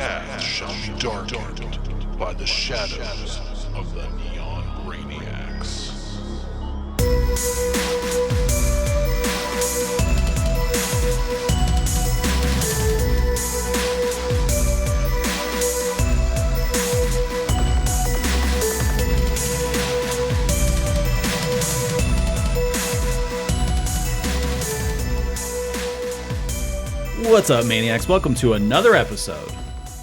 path shall be darkened by the shadows of the neon Brainiacs. What's up, Maniacs? Welcome to another episode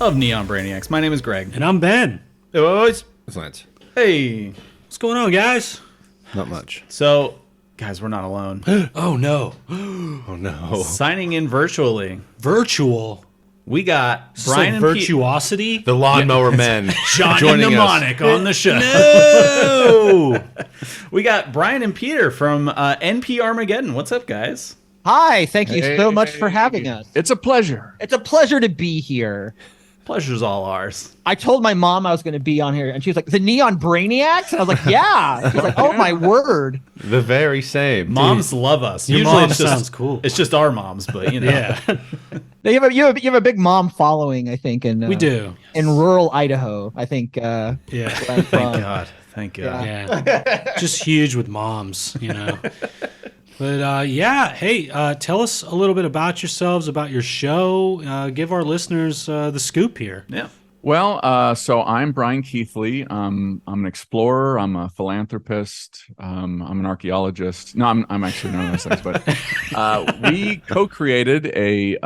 of Neon Brainiacs. My name is Greg. And I'm Ben. Hey, boys. It's Lance. Hey. What's going on, guys? Not much. So, guys, we're not alone. Oh, no. Oh, no. Signing in virtually, Virtual. we got Bryan and Peter. Virtuosity? The Lawnmower Men Johnny joining Mnemonic us. on the show. No! We got Bryan and Peter from NPRmageddon. What's up, guys? Hi, thank you so much for having us. It's a pleasure. It's a pleasure to be here. Pleasure's all ours. I told my mom I was going to be on here, and she was like, "The Neon Brainiacs?" And I was like, "Yeah." She was like, "Oh my word!" The very same. Moms love us. Your Usually mom it's just, sounds cool. It's just our moms, but you know. Yeah, Now, you have a big mom following, I think, in we do. in rural Idaho. I think. Yeah. where I'm Thank from. God. Thank God. Yeah. Just huge with moms, you know. But yeah, hey, tell us a little bit about yourselves, about your show. Give our listeners the scoop here. Yeah. Well, so I'm Brian Keithley. I'm an explorer. I'm a philanthropist. I'm an archaeologist. No, I'm actually none of those things. But we co-created a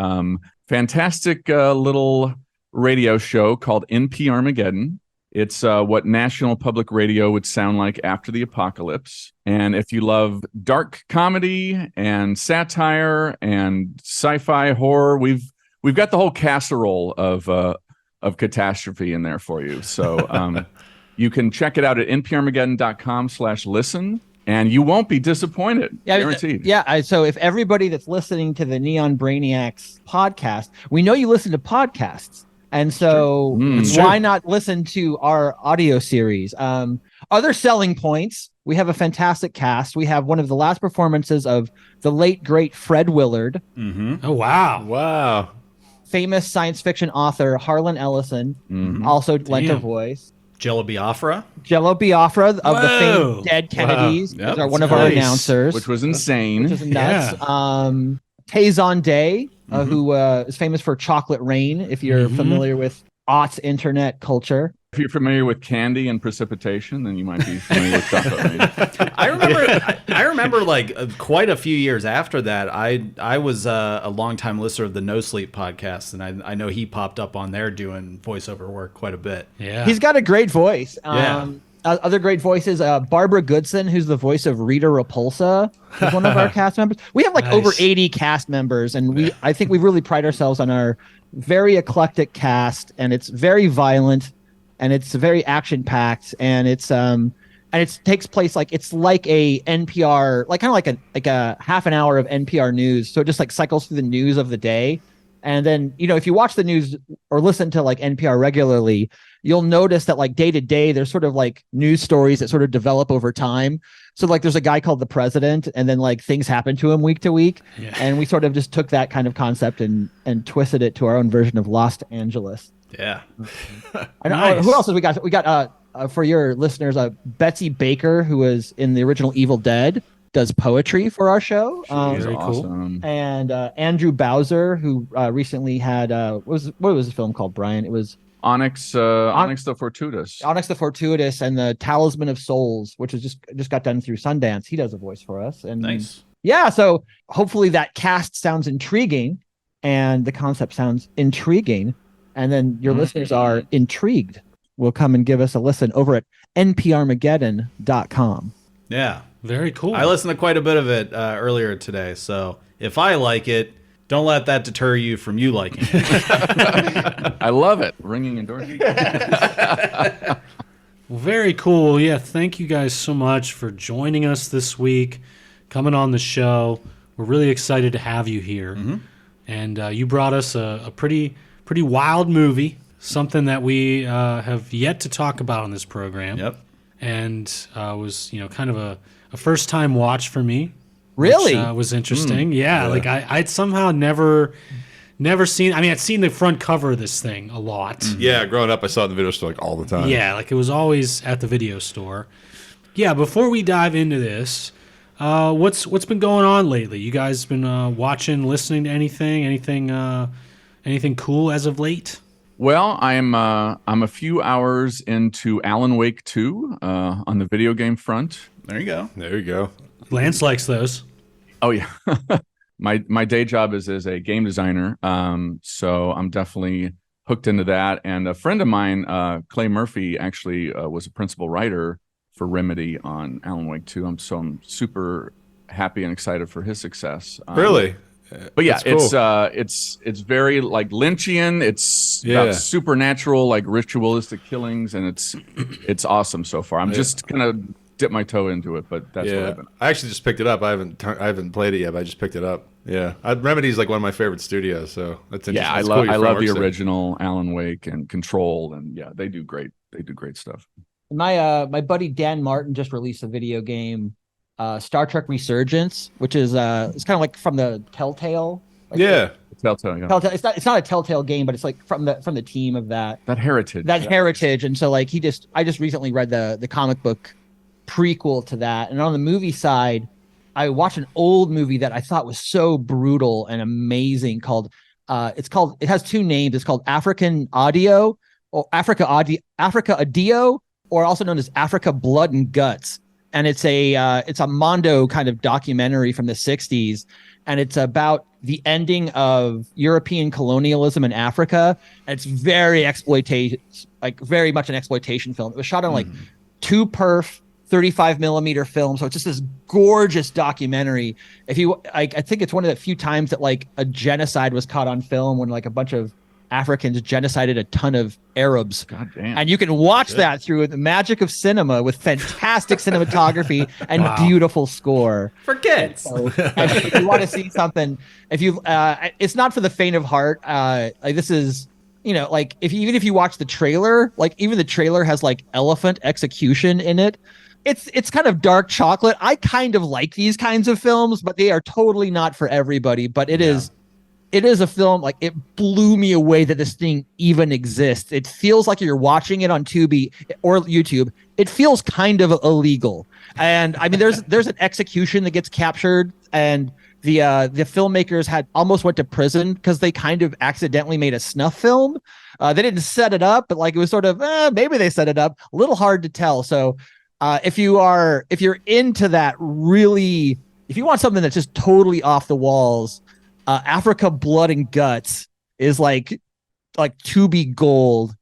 fantastic little radio show called NPRmageddon. It's what National Public Radio would sound like after the apocalypse. And if you love dark comedy and satire and sci-fi horror, we've got the whole casserole of catastrophe in there for you. So you can check it out at nprmageddon.com/listen, and you won't be disappointed. Guaranteed. So if everybody that's listening to the Neon Brainiacs podcast, we know you listen to podcasts. And so why not listen to our audio series? Other selling points, we have a fantastic cast. We have one of the last performances of the late, great Fred Willard. Mm-hmm. Oh, wow. Wow. Famous science fiction author Harlan Ellison also lent a voice. Jello Biafra. Jello Biafra of the Whoa. famed Dead Kennedys Yep. is one of our Nice. announcers. Which was insane. Which is nuts. Tazon Day, who is famous for Chocolate Rain, if you're familiar with aughts internet culture. If you're familiar with candy and precipitation, then you might be familiar with chocolate rain. I remember like quite a few years after that, I was a longtime listener of the No Sleep podcast, and I know he popped up on there doing voiceover work quite a bit. Yeah. He's got a great voice. Yeah. Other great voices, Barbara Goodson, who's the voice of Rita Repulsa, is one of our cast members. We have like Nice. over 80 cast members, and I think we really pride ourselves on our very eclectic cast, and it's very violent, and it's very action packed, and it takes place it's like a NPR, like kind of like a half an hour of NPR news. So it just like cycles through the news of the day. And then, if you watch the news or listen to like NPR regularly, you'll notice that like day to day, there's sort of like news stories that sort of develop over time. So like there's a guy called the president, and then like things happen to him week to week. Yeah. And we sort of just took that kind of concept and twisted it to our own version of Los Angeles. Yeah. Nice. Who else have we got? We got for your listeners, Betsy Baker, who was in the original Evil Dead, does poetry for our show. She's Very cool. awesome. And Andrew Bowser, who recently had what was the film called, Brian? It was Onyx the Fortuitous. Onyx the Fortuitous and the Talisman of Souls, which is just got done through Sundance. He does a voice for us. And Nice. yeah, so hopefully that cast sounds intriguing and the concept sounds intriguing, and then your listeners are intrigued. Will come and give us a listen over at nprmageddon.com. Yeah. Very cool. I listened to quite a bit of it earlier today, so if I like it, don't let that deter you from you liking it. I love it. Ringing endorsement. Well, very cool. Yeah, thank you guys so much for joining us this week, coming on the show. We're really excited to have you here. And you brought us a pretty wild movie, something that we have yet to talk about on this program. Yep. And was kind of a first-time watch for me. Really? Which, was interesting. Yeah, like I'd somehow never Never seen. I mean, I'd seen the front cover of this thing a lot. Yeah, growing up, I saw it in the video store like all the time. Yeah, like it was always at the video store. Yeah, before we dive into this, what's been going on lately? You guys been watching, listening to anything cool as of late? Well, I'm a few hours into Alan Wake 2 on the video game front. There you go. There you go. Lance likes those. Oh yeah, my day job is as a game designer, so I'm definitely hooked into that. And a friend of mine, Clay Murphy, actually was a principal writer for Remedy on Alan Wake 2. I'm super happy and excited for his success. Really? But yeah, That's cool. it's very like Lynchian. It's about supernatural, like ritualistic killings, and it's awesome so far. I'm just gonna dip my toe into it, but that's what I've been. I actually just picked it up. I haven't played it yet, but I just picked it up. Yeah, Remedy's like one of my favorite studios, so that's interesting. Yeah, I love the original Alan Wake and Control, and yeah, they do great stuff. My buddy Dan Martin just released a video game, Star Trek Resurgence, which is it's kind of like from the Telltale. Like Telltale. Yeah. Telltale. It's not a Telltale game, but it's like from the team of that heritage. Heritage, and so like I just recently read the comic book prequel to that, and on the movie side, I watched an old movie that I thought was so brutal and amazing called it has two names. It's called African Audio or Africa Audio, or also known as Africa Blood and Guts. And it's a Mondo kind of documentary from the 60s. And it's about the ending of European colonialism in Africa. And it's very very much an exploitation film. It was shot on like 2-perf 35 millimeter film. So it's just this gorgeous documentary. I think it's one of the few times that like a genocide was caught on film, when like a bunch of Africans genocided a ton of Arabs. God damn. And you can watch that through the magic of cinema with fantastic cinematography and beautiful score For kids. So, and if you want to see something, it's not for the faint of heart. Like this is, like even if you watch the trailer, like even the trailer has like elephant execution in it. It's kind of dark chocolate. I kind of like these kinds of films, but they are totally not for everybody. But it is a film, like it blew me away that this thing even exists. It feels like you're watching it on Tubi or YouTube. It feels kind of illegal. And I mean, there's an execution that gets captured, and the filmmakers almost went to prison because they kind of accidentally made a snuff film. They didn't set it up, but like it was sort of maybe they set it up. A little hard to tell. So if you're into that, really, if you want something that's just totally off the walls, Africa Blood and Guts is like Tubi gold.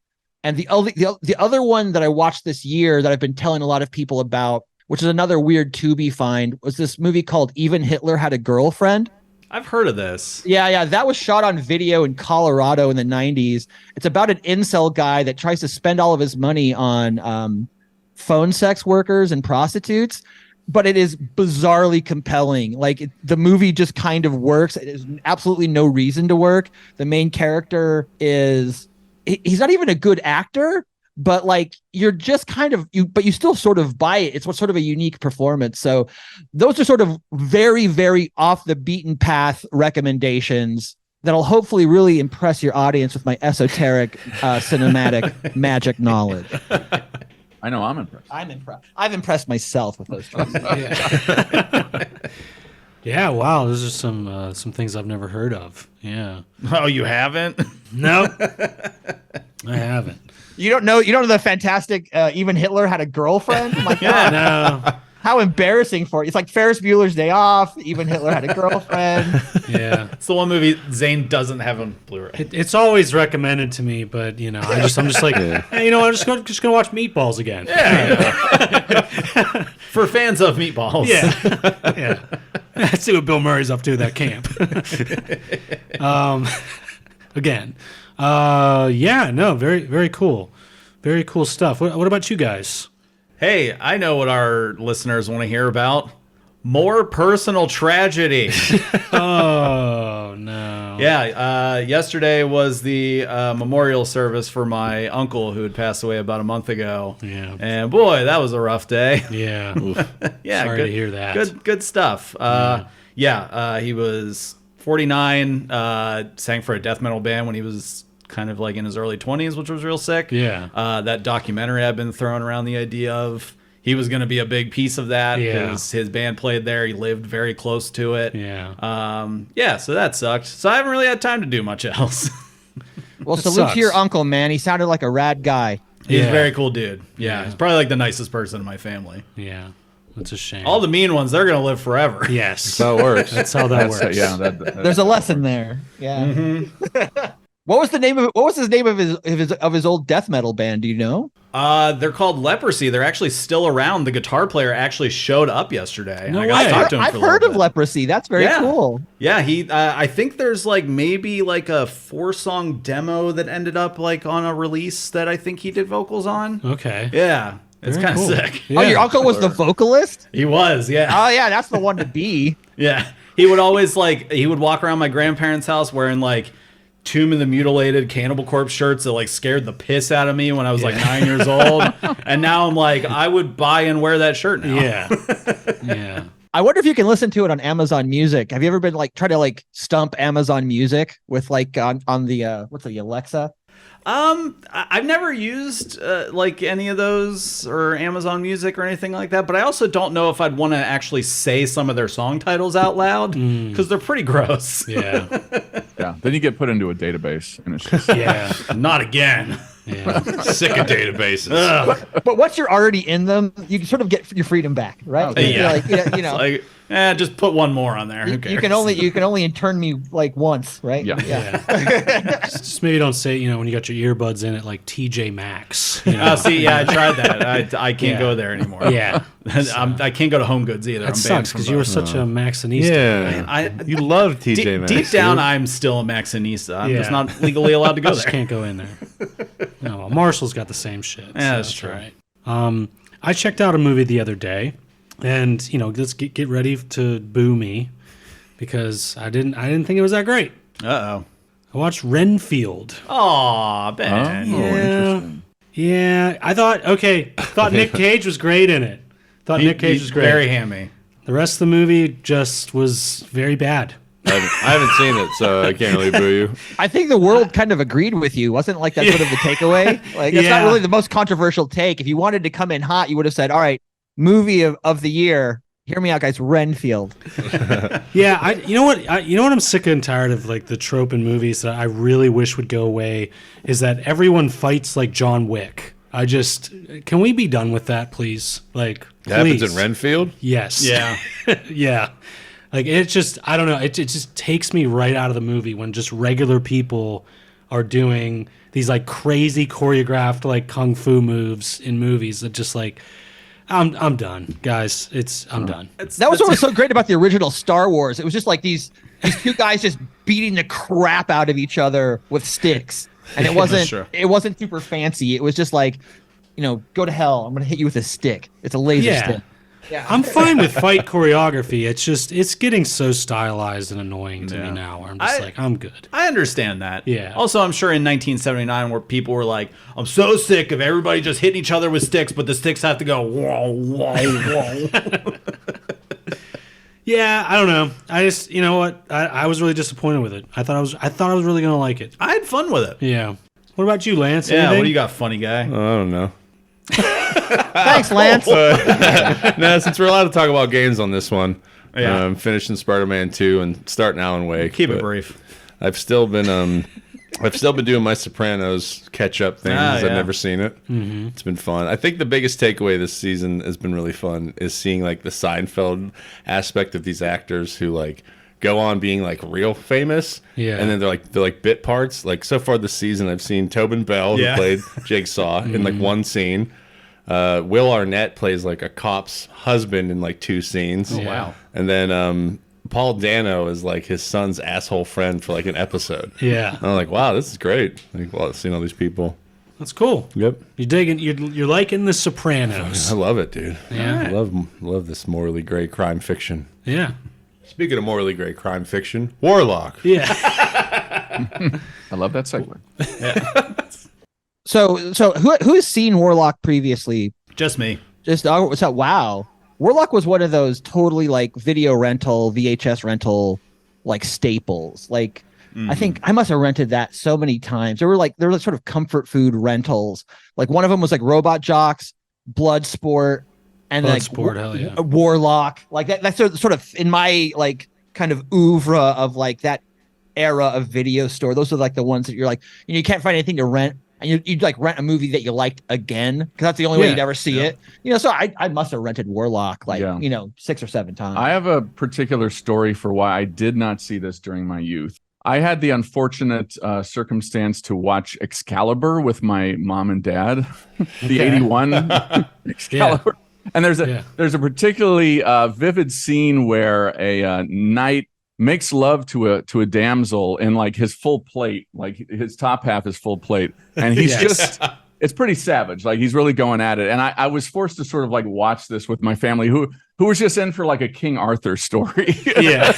And the other one that I watched this year that I've been telling a lot of people about, which is another weird Tubi find, was this movie called Even Hitler Had a Girlfriend. I've heard of this. Yeah. That was shot on video in Colorado in the 90s. It's about an incel guy that tries to spend all of his money on phone sex workers and prostitutes. But it is bizarrely compelling. Like the movie just kind of works. It is absolutely no reason to work. The main character he's not even a good actor, but like you're just kind of but you still sort of buy it. It's what sort of a unique performance. So those are sort of very, very off the beaten path recommendations that'll hopefully really impress your audience with my esoteric cinematic magic knowledge. I know I'm impressed. I'm impressed. I've impressed myself with those choices. Yeah, wow, those are some things I've never heard of. Yeah. Oh, you haven't? No, I haven't. You don't know the fantastic Even Hitler Had a Girlfriend? Oh my God. No. How embarrassing for you. It's like Ferris Bueller's Day Off. Even Hitler Had a Girlfriend. Yeah. It's the one movie Zane doesn't have on Blu-ray. It's always recommended to me, but I'm just like, hey, I'm just gonna watch Meatballs again. Yeah. For fans of Meatballs. Yeah. Let's see what Bill Murray's up to at that camp. Again. Yeah, no, very, very cool. Very cool stuff. What about you guys? Hey, I know what our listeners want to hear about. More personal tragedy. Oh, no. Yeah, yesterday was the memorial service for my uncle who had passed away about a month ago. Yeah. And boy, that was a rough day. Yeah. Yeah, Sorry to hear that. Good stuff. He was 49, sang for a death metal band when he was kind of like in his early 20s, which was real sick. Yeah. That documentary I've been throwing around the idea of, he was going to be a big piece of that because his band played there. He lived very close to it. Yeah. So that sucked. So I haven't really had time to do much else. Well, salute to your uncle, man. He sounded like a rad guy. He's a very cool dude. Yeah. He's probably like the nicest person in my family. Yeah. That's a shame. All the mean ones, they're going to live forever. Yes. That's how it works. That's how that works. There's a lesson there. Yeah. Mm-hmm. What was the name of it? What was his name of his old death metal band? Do you know? They're called Leprosy. They're actually still around. The guitar player actually showed up yesterday. No I got to talk to him I've for a heard little of bit. Leprosy. That's very cool. Yeah, he. I think there's like maybe like a 4-song demo that ended up like on a release that I think he did vocals on. Okay. Yeah, it's Very kind of cool. sick. Yeah. Oh, your uncle was the vocalist? He was. Yeah. Oh, yeah, that's the one to be. Yeah. He would always he would walk around my grandparents' house wearing like Tomb of the Mutilated Cannibal Corpse shirts that like scared the piss out of me when I was like 9 years old. And now I'm like, I would buy and wear that shirt now. Yeah. Yeah. I wonder if you can listen to it on Amazon Music. Have you ever been like try to like stump Amazon Music with like on the what's the Alexa? I've never used like any of those or Amazon Music or anything like that, but I also don't know if I'd want to actually say some of their song titles out loud because they're pretty gross. Yeah. Yeah. Then you get put into a database, and it's just Yeah. Not again. Yeah. Sick of databases. But once you're already in them, you can sort of get your freedom back, right? Yeah. You're like, you know, Like, just put one more on there. Who cares? you can only intern me like once, right? Yeah. Yeah. Just maybe don't say, when you got your earbuds in it, like TJ Maxx. You know? Oh, see, yeah, I tried that. I can't go there anymore. Yeah. I can't go to Home Goods either. That I'm sucks banned because from you were both. such a Maxinista. Yeah. You love TJ Maxx. Deep down, dude. I'm still a Maxinista. I'm just Yeah. not legally allowed to go Just there. can't go in there. No, well, Marshall's got the same shit. So that's true. all right. I checked out a movie the other day, and let's get ready to boo me because I didn't think it was that great. Uh-oh. I watched Renfield. Aw, Ben. interesting. Yeah, I thought Nick Cage was great in it. Nick Cage was great. Very hammy. The rest of the movie just was very bad. I haven't seen it, so I can't really boo you. I think the world kind of agreed with you. Wasn't like that sort of the takeaway? Like it's not really the most controversial take. If you wanted to come in hot, you would have said, "All right, movie of the year. Hear me out, guys. Renfield." Yeah, you know what I'm sick and tired of, like the trope in movies that I really wish would go away is that everyone fights like John Wick. Can we be done with that, please? Like, It happens please. in Renfield? Yes. Yeah. Yeah. Like I don't know. It just takes me right out of the movie when just regular people are doing these like crazy choreographed like kung fu moves in movies that just like I'm done, guys. I'm done. That was what was so great about the original Star Wars. It was just like these two guys just beating the crap out of each other with sticks, and it wasn't super fancy. It was just like, go to hell. I'm gonna hit you with a stick. It's a laser stick. Yeah. I'm fine with fight choreography. It's getting so stylized and annoying to me now where I'm just I'm good. I understand that. Yeah. Also, I'm sure in 1979 where people were like, I'm so sick of everybody just hitting each other with sticks, but the sticks have to go whoa, whoa, whoa. Yeah, I don't know. I just, you know what? I was really disappointed with it. I thought I was really going to like it. I had fun with it. Yeah. What about you, Lance? Yeah, Anything? what do you got, funny guy? I don't know. Thanks, Lance. No, since we're allowed to talk about games on this one, Yeah. I'm finishing Spider-Man 2 and starting Alan Wake. Keep it but brief. I've still been doing my Sopranos catch-up things. I've never seen it. Mm-hmm. It's been fun. I think the biggest takeaway this season has been really fun is seeing like the Seinfeld aspect of these actors who like go on being like real famous, and then they're like bit parts. Like so far this season, I've seen Tobin Bell who played Jigsaw in like one scene. Will Arnett plays like a cop's husband in like 2 scenes. Oh, wow. And then Paul Dano is like his son's asshole friend for like an episode. Yeah. And I'm like, wow, this is great. Like, well, seeing all these people. That's cool. Yep. You're liking The Sopranos. I love it, dude. Yeah. I love this morally gray crime fiction. Yeah. Speaking of morally gray crime fiction, Warlock. Yeah. I love that segue. So who's seen Warlock previously? Just me. Wow. Warlock was one of those totally like video rental, VHS rental like staples. Like I think I must have rented that so many times. There were sort of comfort food rentals. Like one of them was like Robot Jocks, Bloodsport, and Bloodsport, hell yeah. Warlock. Like that's sort of in my like kind of oeuvre of like that era of video store. Those are like the ones that you're like, you can't find anything to rent, and you'd like rent a movie that you liked again because that's the only way you'd ever see it. So I must have rented Warlock 6 or 7 times. I have a particular story for why I did not see this during my youth. I had the unfortunate circumstance to watch Excalibur with my mom and dad, the 81 Excalibur. Yeah. And there's a particularly vivid scene where a knight makes love to a damsel in like his full plate, like his top half is full plate, and he's just it's pretty savage. Like he's really going at it. And I was forced to sort of like watch this with my family who was just in for like a King Arthur story. Yeah.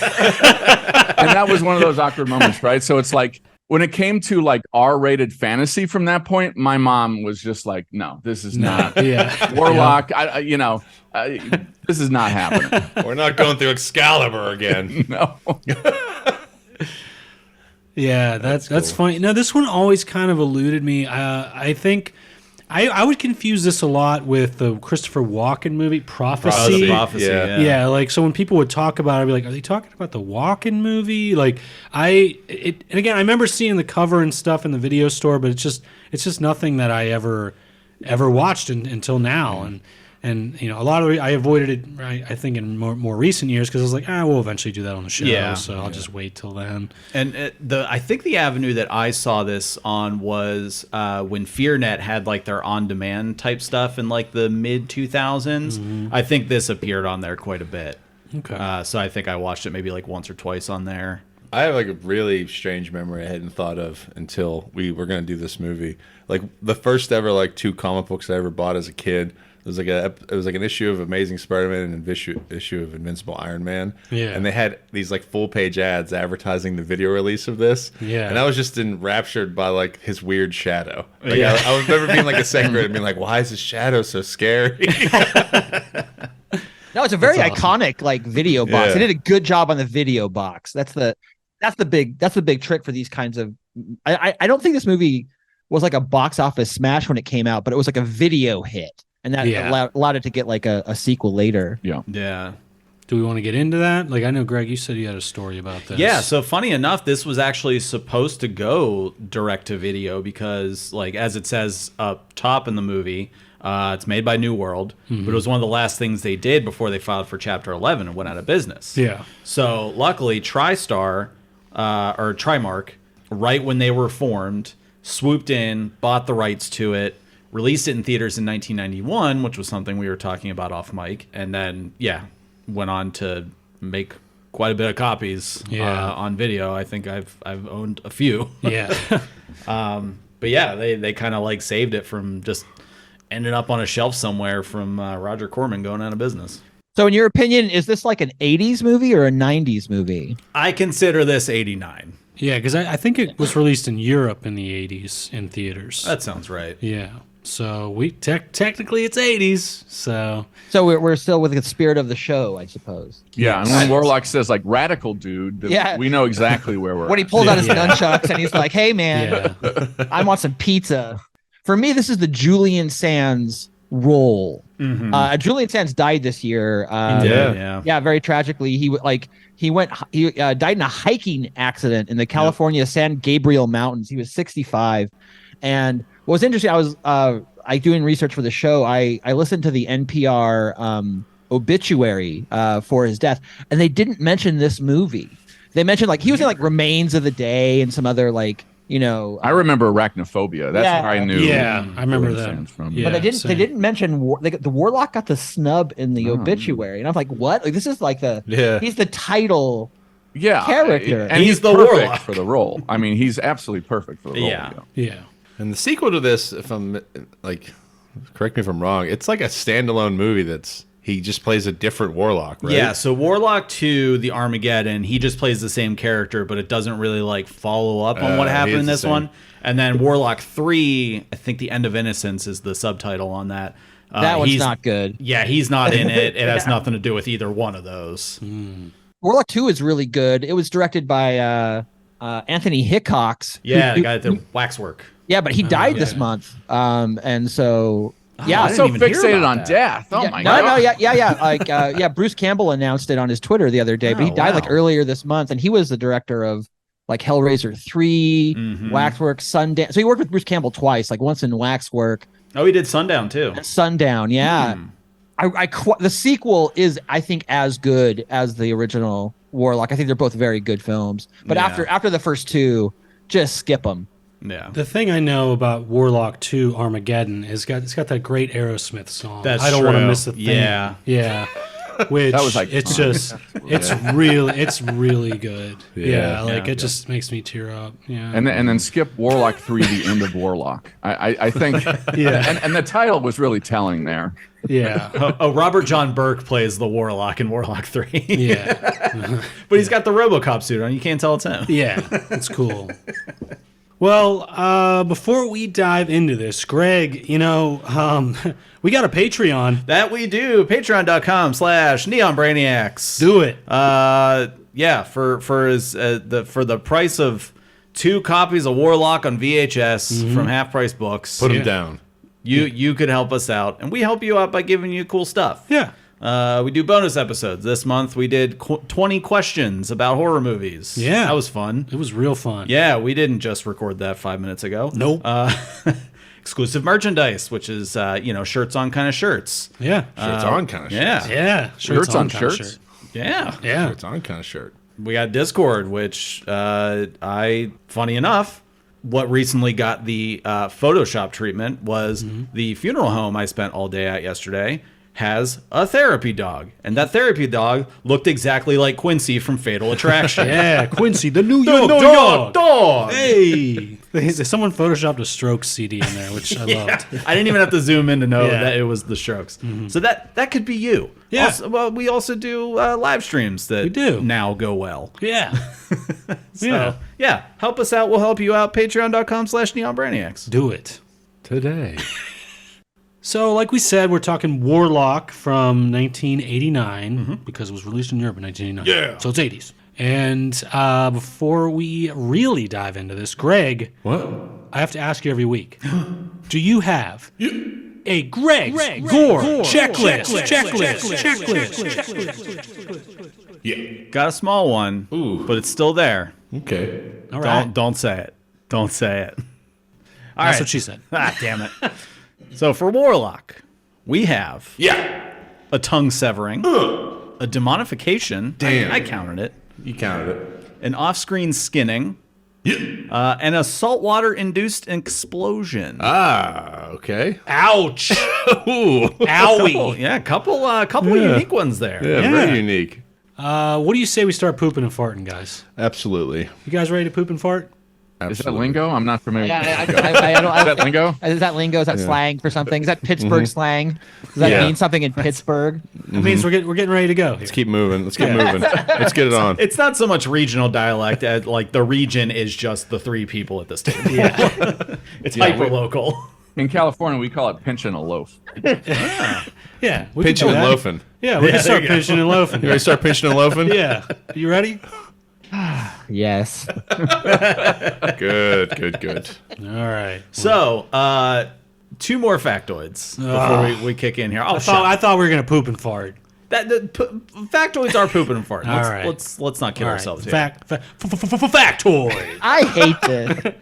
And that was one of those awkward moments, right? So it's like when it came to like R-rated fantasy from that point, my mom was just like, no, this is not Warlock. This is not happening. We're not going through Excalibur again. No. Yeah, that's funny. No, this one always kind of eluded me. I think I would confuse this a lot with the Christopher Walken movie Prophecy. Prophecy. Yeah. Like so when people would talk about it, I'd be like, are they talking about the Walken movie? Like and again, I remember seeing the cover and stuff in the video store, but it's just nothing that I ever watched until now. And a lot of it, I avoided it. I think in more recent years because I was like, we'll eventually do that on the show. Yeah, so I'll just wait till then. And I think the avenue that I saw this on was when FearNet had like their on-demand type stuff in like the mid 2000s. Mm-hmm. I think this appeared on there quite a bit. Okay. So I think I watched it maybe like once or twice on there. I have like a really strange memory I hadn't thought of until we were going to do this movie. Like the first ever like 2 comic books I ever bought as a kid. It was like an issue of Amazing Spider-Man and an issue of Invincible Iron Man. Yeah. And they had these like full-page ads advertising the video release of this. Yeah. And I was just enraptured by like his weird shadow. Like, I remember being like a second grader and being like, why is his shadow so scary? No, it's a very iconic like video box. Yeah. They did a good job on the video box. That's the big trick for these kinds of. I don't think this movie was like a box office smash when it came out, but it was like a video hit. And that allowed it to get like a sequel later. Yeah. Yeah. Do we want to get into that? Like, I know, Greg, you said you had a story about this. Yeah, so funny enough, this was actually supposed to go direct to video because, like, as it says up top in the movie, it's made by New World, but it was one of the last things they did before they filed for Chapter 11 and went out of business. Yeah. So, luckily, TriStar, or Trimark, right when they were formed, swooped in, bought the rights to it, released it in theaters in 1991, which was something we were talking about off mic, and then went on to make quite a bit of copies on video. I think I've owned a few. Yeah. But yeah, they kind of like saved it from just ending up on a shelf somewhere from Roger Corman going out of business. So in your opinion, is this like an 80s movie or a 90s movie? I consider this 89. Yeah, because I think it was released in Europe in the 80s in theaters. That sounds right. Yeah. So we technically it's 80s. So we're still with the spirit of the show, I suppose. Yeah, and when Warlock says like radical dude, we know exactly where we're when he pulled out his nunchucks and he's like, hey man, I want some pizza. For me, this is the Julian Sands role. Mm-hmm. Julian Sands died this year. Very tragically. He died in a hiking accident in the California San Gabriel Mountains. He was 65. And what was interesting, I was doing research for the show. I listened to the NPR obituary for his death, and they didn't mention this movie. They mentioned like he was in like Remains of the Day and some other like I remember Arachnophobia. That's where I knew. Yeah, I remember that. From. Yeah, but they didn't mention the Warlock got the snub in the obituary, and I'm like, what? Like this is like he's the title. Yeah, character, and he's the perfect Warlock for the role. I mean, he's absolutely perfect for the role. Yeah. And the sequel to this, if I'm like, correct me if I'm wrong, it's like a standalone movie he just plays a different Warlock, right? Yeah, so Warlock 2, the Armageddon, he just plays the same character, but it doesn't really like follow up on what happened in this one. And then Warlock 3, I think The End of Innocence is the subtitle on that. That one's not good. Yeah, he's not in it. It has nothing to do with either one of those. Warlock 2 is really good. It was directed by Anthony Hickox. Yeah, the guy that did Waxwork. Yeah, but he died this month. And so yeah, I I'm so didn't even hear fixated about on that. death. Oh my no, god. yeah. Like Bruce Campbell announced it on his Twitter the other day, but he died like earlier this month, and he was the director of like Hellraiser 3, Waxwork, Sundance. So he worked with Bruce Campbell twice, like once in Waxwork. Oh, he did Sundown too. And Sundown, yeah. The sequel is, I think, as good as the original Warlock. I think they're both very good films. But after the first two, just skip them. Yeah. The thing I know about Warlock 2 Armageddon is it's got that great Aerosmith song. That's I don't want to true. miss a thing. Yeah. Yeah. Which That was like it's fun. just it's really good. Yeah, Yeah. it just makes me tear up. Yeah. And then skip Warlock 3, the end of Warlock. I think Yeah. and the title was really telling there. yeah. Oh, Robert John Burke plays the Warlock in Warlock 3. Yeah. But he's got the RoboCop suit on. You can't tell it's him. Yeah. It's cool. Well, before we dive into this, Greg, we got a Patreon. That we do. Patreon.com/NeonBrainiacs. Do it. Yeah, for the price of 2 copies of Warlock on VHS from Half Price Books. Put them down. You could help us out, and we help you out by giving you cool stuff. Yeah. We do bonus episodes. This month we did 20 questions about horror movies. Yeah. That was fun. It was real fun. Yeah, we didn't just record that 5 minutes ago. Nope. Exclusive merchandise, which is shirts on kind of shirts. Yeah. Shirts on kind of shirt. Yeah. Yeah. Shirts on kinda shirts? shirt. Yeah. Yeah. Shirts on kind of shirt. We got Discord, which funny enough, what recently got the Photoshop treatment was the funeral home I spent all day at yesterday has a therapy dog. And that therapy dog looked exactly like Quincy from Fatal Attraction. Yeah, Quincy, the New The York New dog. York dog. Hey, someone photoshopped a Strokes CD in there, which I loved. I didn't even have to zoom in to know Yeah. that it was the Strokes. So that could be you. Yeah. Also, we also do live streams that We do. now go well. Yeah, So, yeah, help us out. We'll help you out. Patreon.com/NeonBrainiacs. do it. Today. So, like we said, we're talking Warlock from 1989 because it was released in Europe in 1989. Yeah. So it's 80s. And before we really dive into this, Greg, What? I have to ask you every week: do you have a Greg Gore checklist? Got a small one, but it's still there. Okay. All right. Don't say it. Don't say it. All That's right. what she said. Ah, damn it. So for Warlock, we have a tongue severing, a demonification. Damn. I counted it. You counted it. An off-screen skinning. And a saltwater induced explosion. Ah, okay. Ouch! Ooh. Owie! Yeah, a couple unique ones there. Yeah, very unique. What do you say we start pooping and farting, guys? Absolutely. You guys ready to poop and fart? Is that lingo? I'm not familiar. Yeah, Is I that lingo? Is that lingo? Is that slang for something? Is that Pittsburgh slang? Does that Yeah. mean something in Pittsburgh? It means we're getting ready to go. Here. Let's keep moving. Let's get moving. Let's get it on. It's not so much regional dialect as like the region is just the 3 people at this table. Yeah. It's hyper local. In California, we call it pinching a loaf. Yeah. We Pinching can do and that. loafing. Yeah, we can start pinching and loafing. You ready to start pinching and loafing? Yeah. You ready? Yes. Good. All right. So, 2 more factoids before we kick in here. Oh, I thought we were gonna poop and fart. Factoids are pooping and farting. All Let's right. not kid All right. ourselves here. Factoid. I hate this.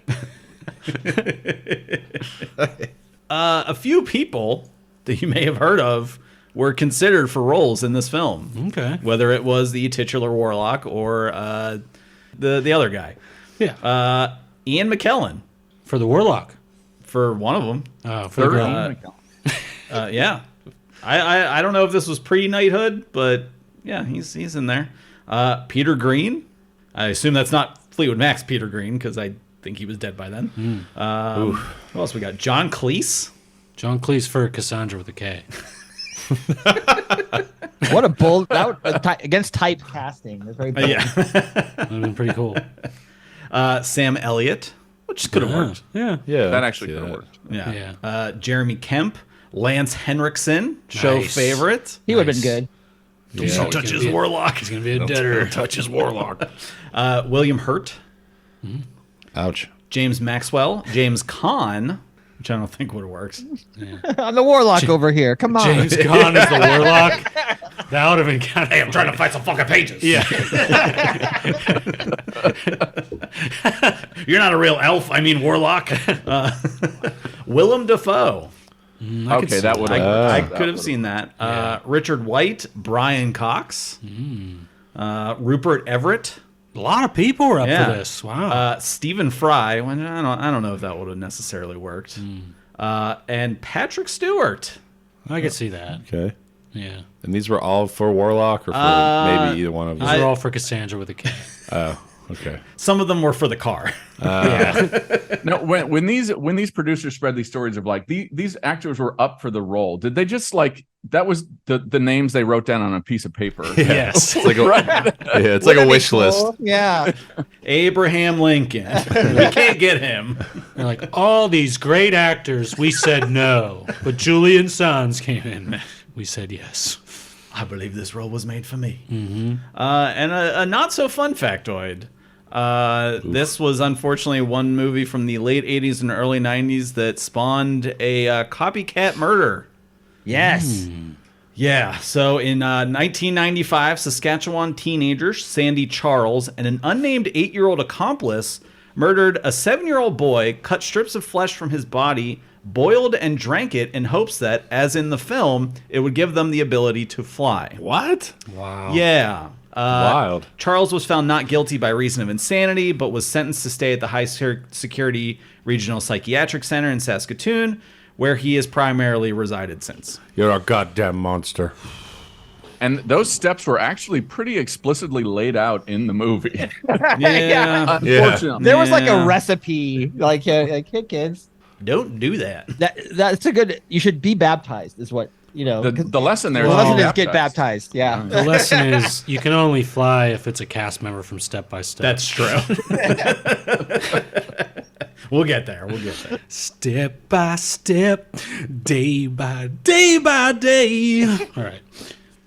A few people that you may have heard of were considered for roles in this film. Okay. Whether it was the titular Warlock or the other guy. Yeah. Ian McKellen For the Warlock. for one of them. Oh, for the girl. Yeah. I don't know if this was pre-knighthood, but yeah, he's in there. Peter Green. I assume that's not Fleetwood Mac's Peter Green because I think he was dead by then. Who else we got? John Cleese. John Cleese for Cassandra with a K. What a bull! Against type casting. That's very bold. Yeah. That'd have been pretty cool. Sam Elliott, which could have worked. Yeah. Yeah. That actually could have worked. Yeah. Yeah. Jeremy Kemp, Lance Henriksen, show Nice. favorite. He would have Nice. been good. Don't touch his Warlock. He's gonna be a deader. Touch his Warlock. William Hurt. Ouch. James Maxwell. James Caan, which I don't think would have worked. I'm the Warlock over here. Come on. James Caan is the Warlock. That would have been kind of. Hey, I'm trying to fight some fucking pages. Yeah. You're not a real elf. I mean Warlock. Willem Dafoe. Okay, that would I could have seen that. Richard White, Brian Cox, Rupert Everett. A lot of people were up Yeah. for this. Wow. Stephen Fry. Well, I don't know if that would have necessarily worked. And Patrick Stewart. I could see that. Okay. Yeah. And these were all for Warlock or for maybe either one of them? These are all for Cassandra with a K. Oh, okay. Some of them were for the car. No, when these producers spread these stories of like these actors were up for the role, did they just like that was the names they wrote down on a piece of paper? Yes. It's like it's like a wish list. Yeah. Abraham Lincoln. We can't get him. They're like, all these great actors, we said no. But Julian Sands came in. We said yes. I believe this role was made for me. And a not so fun factoid. This was unfortunately one movie from the late 80s and early 90s that spawned a copycat murder. Yes. Yeah, so in 1995, Saskatchewan teenager Sandy Charles and an unnamed 8-year-old accomplice murdered a 7-year-old boy, cut strips of flesh from his body, boiled and drank it in hopes that, as in the film, it would give them the ability to fly. What? Wow. Yeah. Wild. Charles was found not guilty by reason of insanity, but was sentenced to stay at the high security regional psychiatric center in Saskatoon, where he has primarily resided since. You're a goddamn monster. And those steps were actually pretty explicitly laid out in the movie. Yeah. Unfortunately. There was like Yeah. a recipe, like hey kids, Don't do that. that's a good. You should be baptized, is what you know. The lesson there The is lesson be is get baptized. Yeah. The lesson is you can only fly if it's a cast member from Step by Step. That's true. We'll get there. Step by step, day by day by day. All right.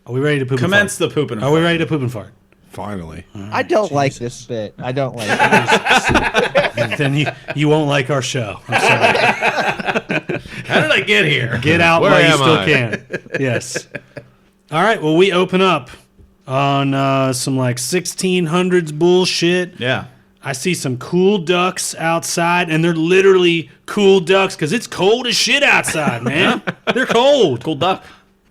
Are we ready to poop Commence and the poop and fart? Are we ready to poop and fart? Finally. I don't like this bit. I don't like it. Then you won't like our show. I'm sorry. How did I get here? Get out Where while you am still I? can. Yes. All right. Well, we open up on some like 1600s bullshit. Yeah. I see some cool ducks outside, and they're literally cool ducks because it's cold as shit outside, man. They're cold. Cool duck.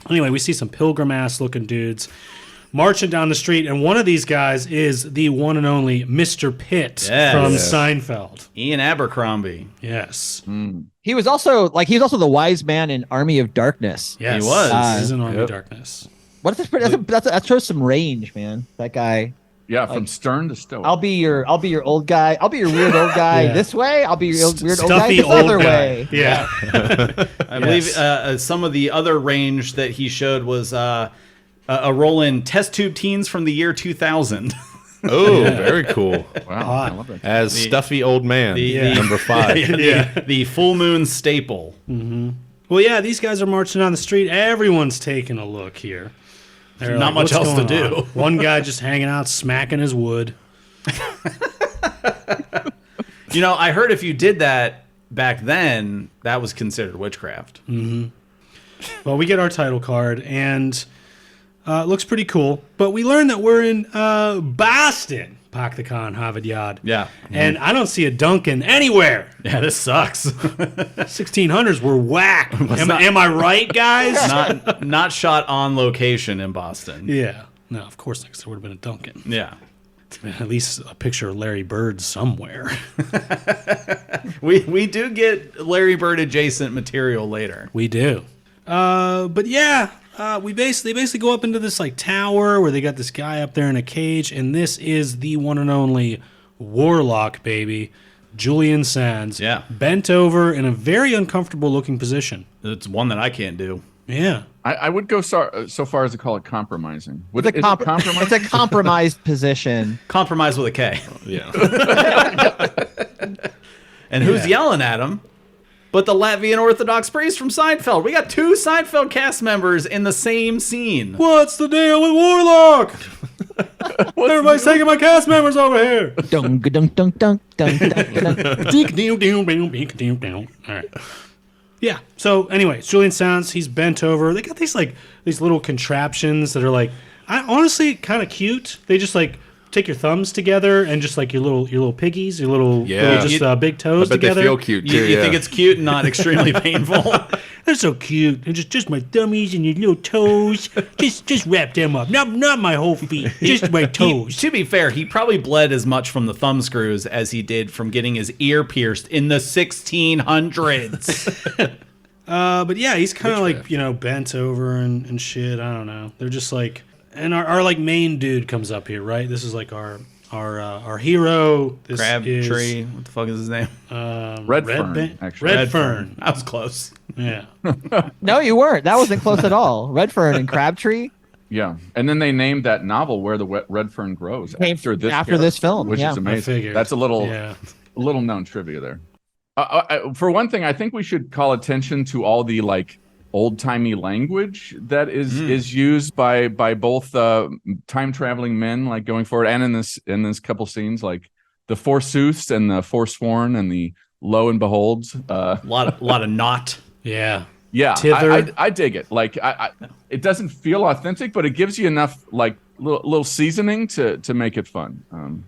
Anyway, we see some pilgrim-ass looking dudes marching down the street, and one of these guys is the one and only Mr. Pitt Yes. from Yes. Seinfeld. Ian Abercrombie. Yes. He was also the wise man in Army of Darkness. Yes. He was. He's in Army Yep. of Darkness. What is this? That shows some range, man. That guy. Yeah, from stern to stoic. I'll be your old guy. I'll be your weird old guy Yeah. this way. I'll be your weird old guy Stuffy this old other guy. way. Yeah. I believe some of the other range that he showed was a role in Test Tube Teens from the year 2000. Oh, very cool. Wow, I love that. As stuffy old man, the- number 5. The full moon staple. Well, yeah, these guys are marching down the street. Everyone's taking a look here. They're Not much "What's else to going do." on?" One guy just hanging out, smacking his wood. You know, I heard if you did that back then, that was considered witchcraft. Well, we get our title card, and it looks pretty cool. But we learn that we're in Boston, Pak the Khan, Harvard Yard. Yeah. And I don't see a Duncan anywhere. Yeah, this sucks. 1600s were whack. Am I right, guys? not shot on location in Boston. Yeah. No, of course not, 'cause there would have been a Duncan. Yeah. At least a picture of Larry Bird somewhere. We do get Larry Bird adjacent material later. We do. But yeah, they basically go up into this like tower where they got this guy up there in a cage, and this is the one and only Warlock, baby, Julian Sands. Yeah. Bent over in a very uncomfortable looking position. It's one that I can't do. Yeah. I would go so far as to call it compromising. Is it It's compromising? a compromised position. Compromise with a K. Yeah. And who's yelling at him? but the Latvian Orthodox priest from Seinfeld. We got 2 Seinfeld cast members in the same scene. What's the deal with Warlock? Everybody's taking my cast members over here. Dunk, dunk, dunk, dunk, dunk, dunk, dunk. All right. Yeah. So anyway, Julian Sands, he's bent over. They got these little contraptions that are like, honestly kind of cute. They just like take your thumbs together and just like your little piggies, your little big toes I bet together. they feel cute too. You think it's cute and not extremely painful? They're so cute. And just my thummies and your little toes. just wrap them up. Not my whole feet. Just my toes. To be fair, he probably bled as much from the thumb screws as he did from getting his ear pierced in the 1600s. But yeah, he's kind of like, bent over and shit. I don't know. They're just like, and our like main dude comes up here, right? This is like our hero. This Crabtree. What the fuck is his name? Redfern, actually. Redfern. I was close. Yeah. No, you weren't. That wasn't close at all. Redfern and Crabtree Yeah, and then they named that novel Where the Red Fern Grows after this film, which yeah. is I amazing. figured. That's a little known trivia there. For one thing, I think we should call attention to all the like old timey language that is used by both time traveling men, like going forward, and in this couple scenes, like the forsooths and the forsworn and the lo and beholds. A lot of not. Yeah. Yeah, Tither. I dig it. Like, it doesn't feel authentic, but it gives you enough like little seasoning to make it fun.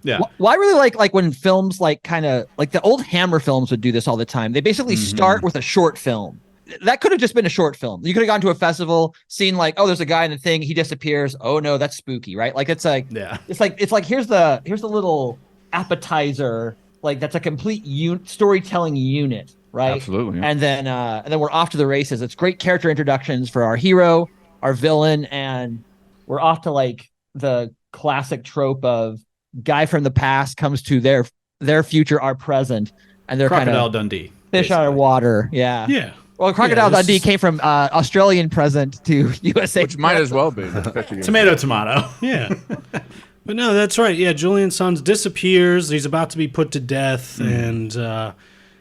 Yeah. Well, I really like when films like kind of like the old Hammer films would do this all the time. They basically start with a short film. That could have just been a short film. You could have gone to a festival, seen like, oh, there's a guy in the thing, he disappears. Oh no, that's spooky, right? Like it's like, it's like here's the little appetizer. Like that's a complete storytelling unit. Right. Absolutely. Yeah. And then we're off to the races. It's great character introductions for our hero, our villain, and we're off to like the classic trope of guy from the past comes to their future, our present, and they're kind Crocodile of Dundee. fish out of water. Yeah. Yeah. Well, Crocodile Dundee came from Australian present to USA, which might as well be Tomato. Yeah. But no, that's right. Yeah, Julian Sands disappears. He's about to be put to death, and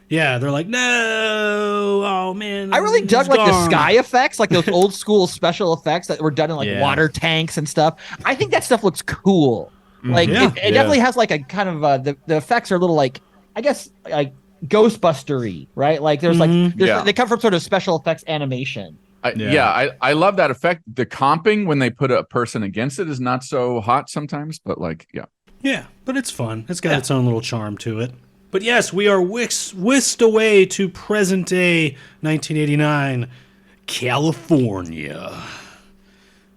yeah, they're like, no, oh man. I really dug like gone. the sky effects, like those old school special effects that were done in like water tanks and stuff. I think that stuff looks cool. Like it definitely has like a kind of the effects are a little like, I guess like Ghostbustery, right? Like there's they come from sort of special effects animation. I love that effect. The comping when they put a person against it is not so hot sometimes, but like yeah, but it's fun. It's got its own little charm to it. But yes, we are whisked away to present day 1989 California.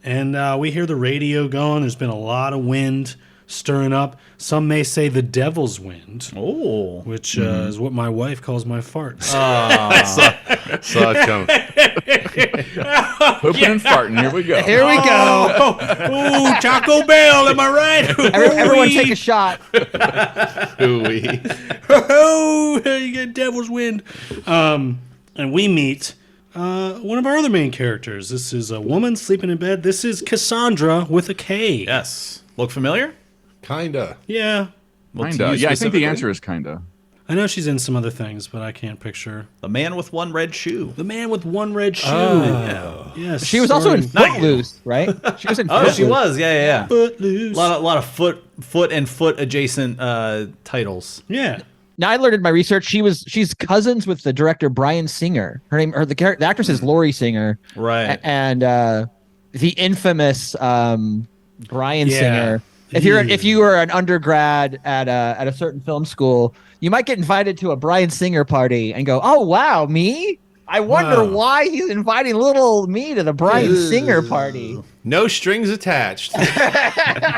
And we hear the radio going. There's been a lot of wind stirring up. Some may say the devil's wind. Oh. Which is what my wife calls my farts. Saw it coming. Pooping and farting. Here we go. Here we go. Oh, Taco Bell, am I right? Everyone take a shot. Ooh-wee. Oh, you get devil's wind. And we meet one of our other main characters. This is a woman sleeping in bed. This is Cassandra with a K. Yes. Look familiar? Kinda. Yeah. Kinda. Yeah, I think the answer is kinda. I know she's in some other things, but I can't picture. The man with one red shoe. The man with one red shoe. Oh. Yes. She was also in Footloose, right? She was in Footloose. Oh, she was. Yeah. Footloose. A lot of foot and foot adjacent titles. Yeah. Now I learned in my research she's cousins with the director Bryan Singer. The actress is Laurie Singer, right? And the infamous Bryan Singer. If you were an undergrad at a certain film school, you might get invited to a Bryan Singer party and go, "Oh wow, me? I wonder why he's inviting little me to the Bryan Singer party." No strings attached.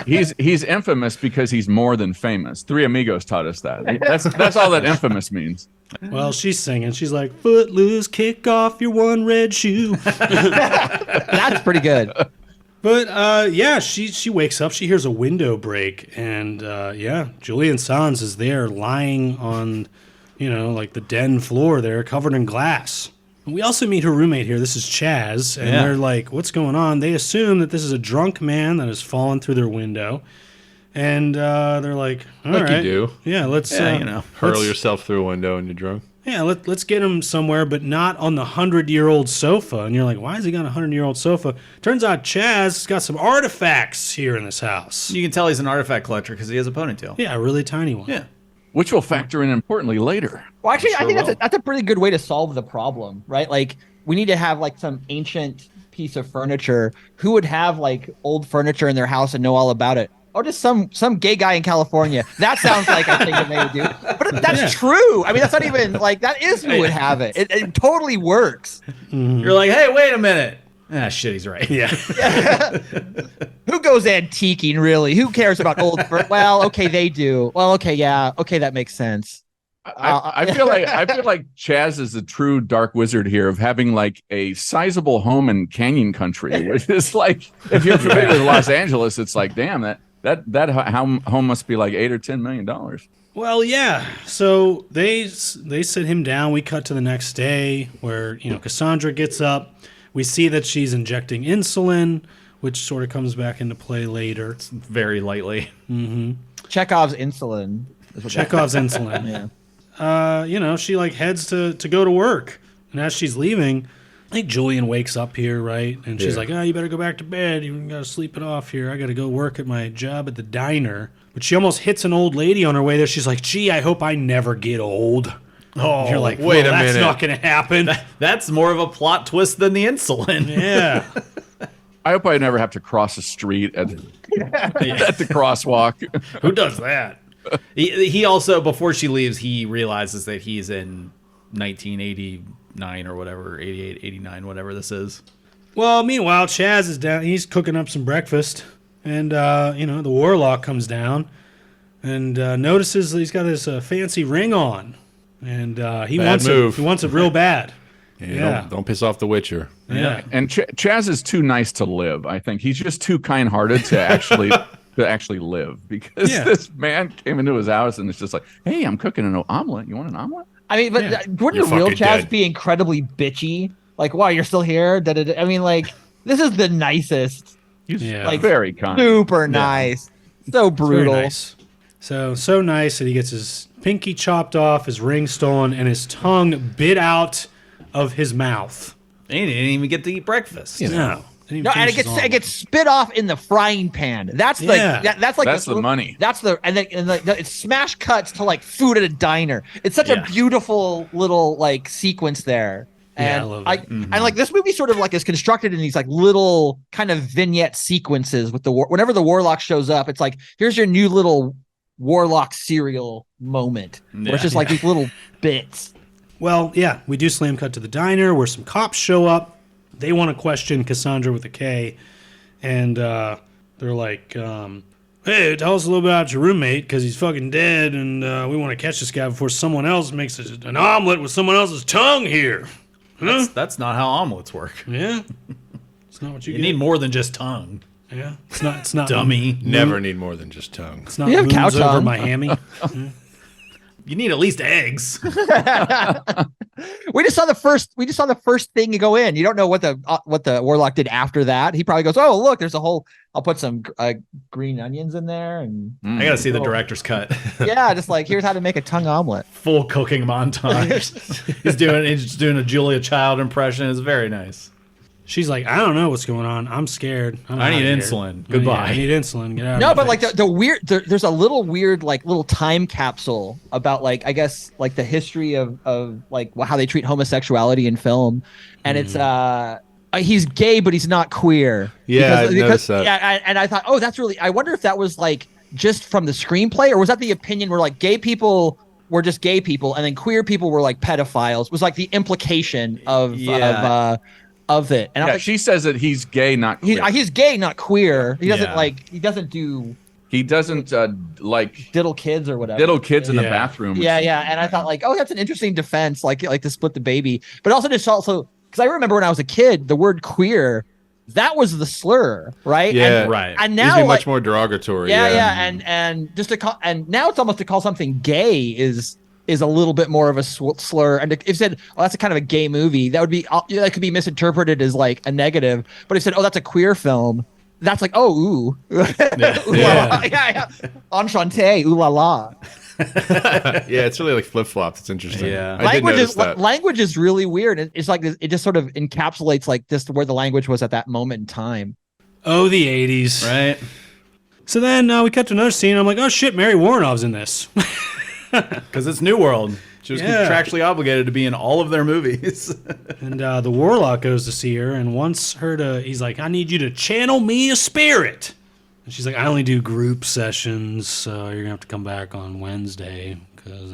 He's infamous because he's more than famous. Three Amigos taught us that. That's all that infamous means. Well, she's singing. She's like, "Footloose, kick off your one red shoe." That's pretty good. But yeah, she wakes up. She hears a window break, and Julian Sands is there lying on, like the den floor there, covered in glass. And we also meet her roommate here. This is Chaz, and they're like, "What's going on?" They assume that this is a drunk man that has fallen through their window, and they're like, "All right, you do. Yeah, let's hurl yourself through a window and you're drunk." yeah, let's get him somewhere, but not on the 100-year-old sofa. And you're like, why has he got a 100-year-old sofa? Turns out Chaz's got some artifacts here in this house. You can tell he's an artifact collector because he has a ponytail. Yeah, a really tiny one. Yeah. Which will factor in importantly later. Well, actually, I think will. that's a pretty good way to solve the problem, right? Like, we need to have like some ancient piece of furniture. Who would have like old furniture in their house and know all about it? Oh, just some gay guy in California. That sounds like a thing that they would do. But that's true. I mean, that's not even like, that is who would have it. It totally works. You're like, hey, wait a minute. Ah, shit, he's right. Yeah. Who goes antiquing, really? Who cares about old well, okay, they do. Well, okay, yeah. Okay, that makes sense. I feel like Chaz is the true dark wizard here of having like a sizable home in Canyon Country, which is like, if you're familiar with Los Angeles, it's like, damn, that home must be like $8 or $10 million. Well, yeah. So they sit him down. We cut to the next day where, Cassandra gets up. We see that she's injecting insulin, which sort of comes back into play later. Very lightly. Chekhov's insulin. Chekhov's insulin. Yeah. She like heads to go to work. And as she's leaving, I think Julian wakes up here, right? And she's like, you better go back to bed. You got to sleep it off here. I got to go work at my job at the diner. But she almost hits an old lady on her way there. She's like, gee, I hope I never get old. Oh, and you're like, wait a that's minute. not going to happen. That's more of a plot twist than the insulin. Yeah. I hope I never have to cross a street at the crosswalk. Who does that? He also, before she leaves, he realizes that he's in 1989 or whatever, 88, 89, whatever this is. Well, meanwhile, Chaz is down. He's cooking up some breakfast. And, the Warlock comes down and notices that he's got his fancy ring on. And he wants it real bad. Yeah. Don't piss off the Witcher. Yeah. And Chaz is too nice to live. I think he's just too kind-hearted to actually live, because this man came into his house and it's just like, hey, I'm cooking an omelet. You want an omelet? I mean, but wouldn't a real fucking Chaz dead. be incredibly bitchy? Like, wow, you're still here? I mean, like, this is the nicest. He's like, very kind. Super nice. So brutal. Very nice. So nice that he gets his pinky chopped off, his ring stolen, and his tongue bit out of his mouth. And he didn't even get to eat breakfast. No. No, and it gets spit off in the frying pan. That's That's the money. That's it smash cuts to like food at a diner. It's such a beautiful little like sequence there. And I love it. And like this movie sort of like is constructed in these like little kind of vignette sequences with whenever the Warlock shows up, it's like, here's your new little Warlock serial moment. Where it's just like these little bits. Well, yeah, we do slam cut to the diner where some cops show up. They want to question Cassandra with a K. And they're like, hey, tell us a little bit about your roommate because he's fucking dead. And we want to catch this guy before someone else makes an omelet with someone else's tongue here. Huh? That's not how omelets work. Yeah. It's not what you get. need more than just tongue. Yeah. It's not Dummy. Never need more than just tongue. It's not You have moons cow over tongue. Miami. You need at least eggs. We just saw the first thing you go in. You don't know what the Warlock did after that. He probably goes, oh look, there's a whole. I'll put some green onions in there, and I gotta see the director's cut. yeah, just like here's how to make a tongue omelet. Full cooking montage. He's doing a Julia Child impression. It's very nice. She's like, I don't know what's going on. I'm scared. I need insulin. Goodbye. I need insulin. Get out. No, of but my like face. the weird, there's a little weird like little time capsule about like I guess like the history of like how they treat homosexuality in film, and it's he's gay but he's not queer. Yeah, I've noticed that. Yeah, and I thought, oh, that's really. I wonder if that was like just from the screenplay, or was that the opinion where like gay people were just gay people and then queer people were like pedophiles? Was like the implication of it. And Yeah, she says that he's gay, not queer. he's gay, not queer. He doesn't Yeah. he doesn't do He doesn't like diddle kids or whatever. diddle kids in the Yeah. bathroom. Yeah, yeah. And I thought like, oh, that's an interesting defense, like to split the baby. But also because I remember when I was a kid, the word queer, that was the slur, right? Yeah, and, right. And It now used to be like, much more derogatory. yeah, and just to call, and now it's almost to call something gay is a little bit more of a slur. And if you said, oh, that's a kind of a gay movie, that could be misinterpreted as like a negative. But if you said, oh, that's a queer film, that's like, oh, ooh. Ooh la la. Yeah. Enchanté, ooh la la. Yeah, it's really like flip flops. It's interesting. Yeah. I did notice that. Language is really weird. It's like it just sort of encapsulates like this where the language was at that moment in time. Oh, the 80s. Right. So then we cut to another scene. I'm like, oh shit, Mary Warrenov's in this. Because it's New World. She was contractually obligated to be in all of their movies. And the Warlock goes to see her and wants her to, he's like, I need you to channel me a spirit. And she's like, I only do group sessions, so you're going to have to come back on Wednesday.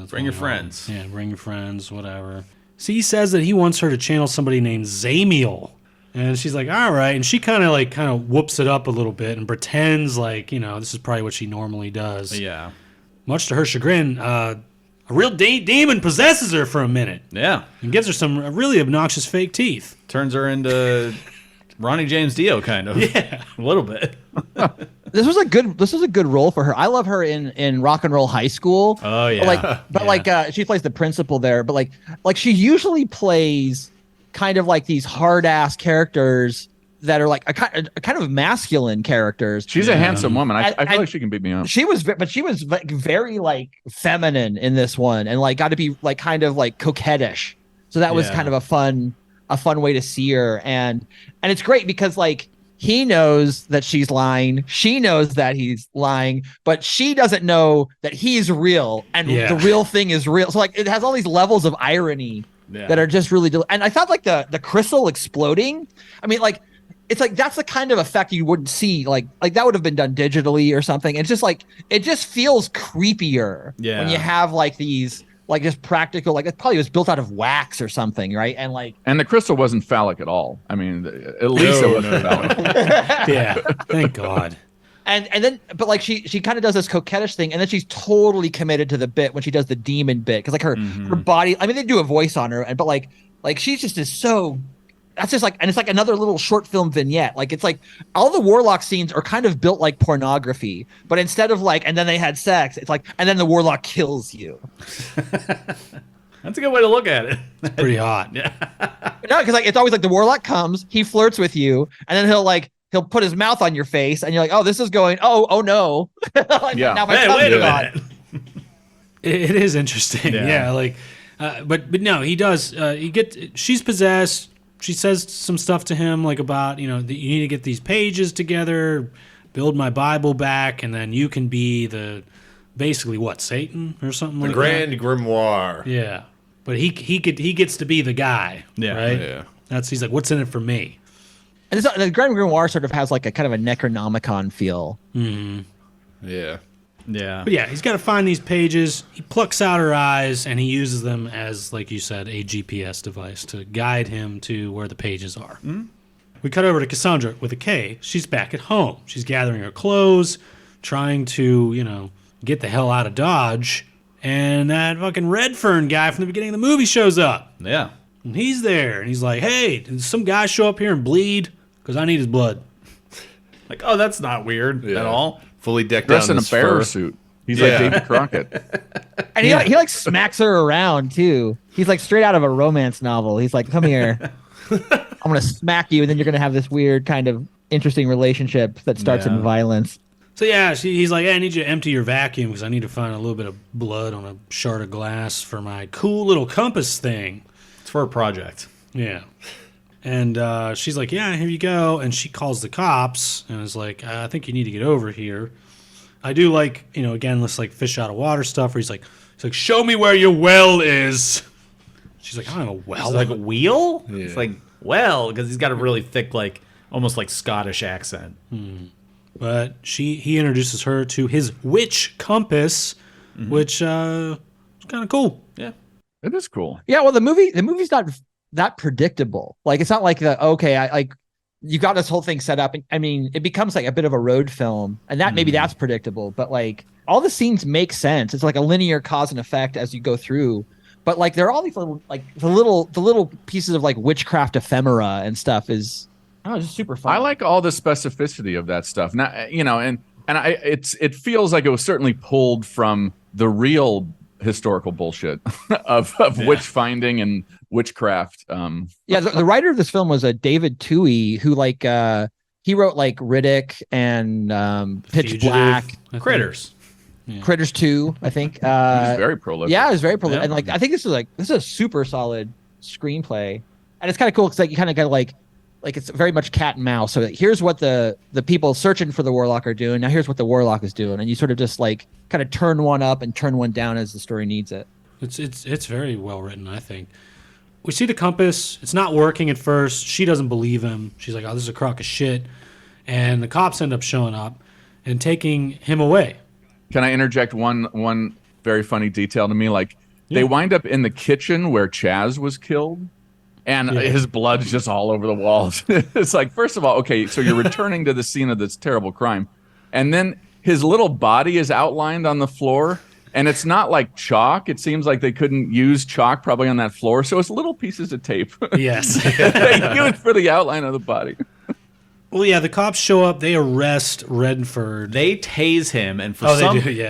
Bring your friends. Yeah, bring your friends, whatever. So he says that he wants her to channel somebody named Zamiel. And she's like, all right. And she kind of whoops it up a little bit and pretends like, this is probably what she normally does. Yeah. Much to her chagrin, a real demon possesses her for a minute. Yeah. And gives her some really obnoxious fake teeth. Turns her into Ronnie James Dio, kind of. Yeah. A little bit. This was a good role for her. I love her in Rock and Roll High School. Oh yeah. She plays the principal there, but like she usually plays kind of like these hard ass characters that are like a kind of masculine characters. She's a handsome woman. I feel like she can beat me up. She was like very like feminine in this one, and like got to be like kind of like coquettish. So that was kind of a fun way to see her, and it's great because like he knows that she's lying, she knows that he's lying, but she doesn't know that he's real and the real thing is real. So like it has all these levels of irony that are just really and I thought like the crystal exploding, I mean like it's like that's the kind of effect you wouldn't see like that would have been done digitally or something. It's just like it just feels creepier when you have like these like just practical, like it probably was built out of wax or something, right? And the crystal wasn't phallic at all. I mean, at least it wasn't phallic. Yeah, thank God. And then, but like she kind of does this coquettish thing, and then she's totally committed to the bit when she does the demon bit, because like her body. I mean, they do a voice on her, but like she's just is so. That's just like, and it's like another little short film vignette. Like it's like all the Warlock scenes are kind of built like pornography, but instead of like, and then they had sex, it's like, and then the Warlock kills you. That's a good way to look at it. It's pretty hot. Yeah. No, because like it's always like the Warlock comes, he flirts with you, and then he'll put his mouth on your face, and you're like, oh, this is going, oh no. Like, yeah. Now Hey, wait a minute. It is interesting. Yeah. Like, but no, he does. She's possessed. She says some stuff to him like about, that you need to get these pages together, build my Bible back, and then you can be basically what, Satan or something like that? The Grand Grimoire. Yeah. But he gets to be the guy. Yeah. Right? Yeah. He's like, what's in it for me? And the Grand Grimoire sort of has like a kind of a Necronomicon feel. Mm-hmm. Yeah. Yeah. But yeah, he's got to find these pages. He plucks out her eyes, and he uses them as, like you said, a GPS device to guide him to where the pages are. Mm-hmm. We cut over to Cassandra with a K. She's back at home. She's gathering her clothes, trying to, get the hell out of Dodge. And that fucking Redfern guy from the beginning of the movie shows up. Yeah. And he's there, and he's like, hey, did some guy show up here and bleed? Because I need his blood. Like, oh, that's not weird at all. Fully decked dressed out in a bear suit. He's like David Crockett. And he like smacks her around too. He's like straight out of a romance novel. He's like, come here. I'm going to smack you, and then you're going to have this weird kind of interesting relationship that starts in violence. So yeah, he's like, hey, I need you to empty your vacuum because I need to find a little bit of blood on a shard of glass for my cool little compass thing. It's for a project. Yeah. And she's like, yeah, here you go. And she calls the cops and is like, I think you need to get over here. I do like, again, this like fish out of water stuff where he's like, show me where your well is. She's like, I don't have a well. It's like a wheel? Yeah. It's like, well, because he's got a really thick, like, almost like Scottish accent. But he introduces her to his witch compass, which is kind of cool. Yeah. It is cool. Yeah, well, the movie's not that predictable. Like it's not like you got this whole thing set up, and I mean it becomes like a bit of a road film, and that maybe that's predictable, but like all the scenes make sense. It's like a linear cause and effect as you go through, but like there are all these little like the little pieces of like witchcraft ephemera and stuff is just super fun. I like all the specificity of that stuff. Now, and it feels like it was certainly pulled from the real historical bullshit of witch finding and witchcraft. The writer of this film was a David Toohey, who like he wrote like Riddick and Pitch Fugitive. Black. Critters. Critters 2, I think. He's very prolific. Yeah, it was very prolific. Yeah. And like I think this is a super solid screenplay. And it's kind of cool because like you kind of got like it's very much cat and mouse. So like, here's what the people searching for the Warlock are doing. Now here's what the Warlock is doing. And you sort of just like kind of turn one up and turn one down as the story needs it. It's very well written, I think. We see the compass. It's not working at first. She doesn't believe him. She's like, "Oh, this is a crock of shit." And the cops end up showing up and taking him away. Can I interject one very funny detail to me? Like they wind up in the kitchen where Chaz was killed, and his blood's just all over the walls. It's like, first of all, okay, so you're returning to the scene of this terrible crime, and then his little body is outlined on the floor. And it's not like chalk. It seems like they couldn't use chalk probably on that floor. So it's little pieces of tape. Yes. They used for the outline of the body. Well, yeah, the cops show up. They arrest Redford. They tase him, and for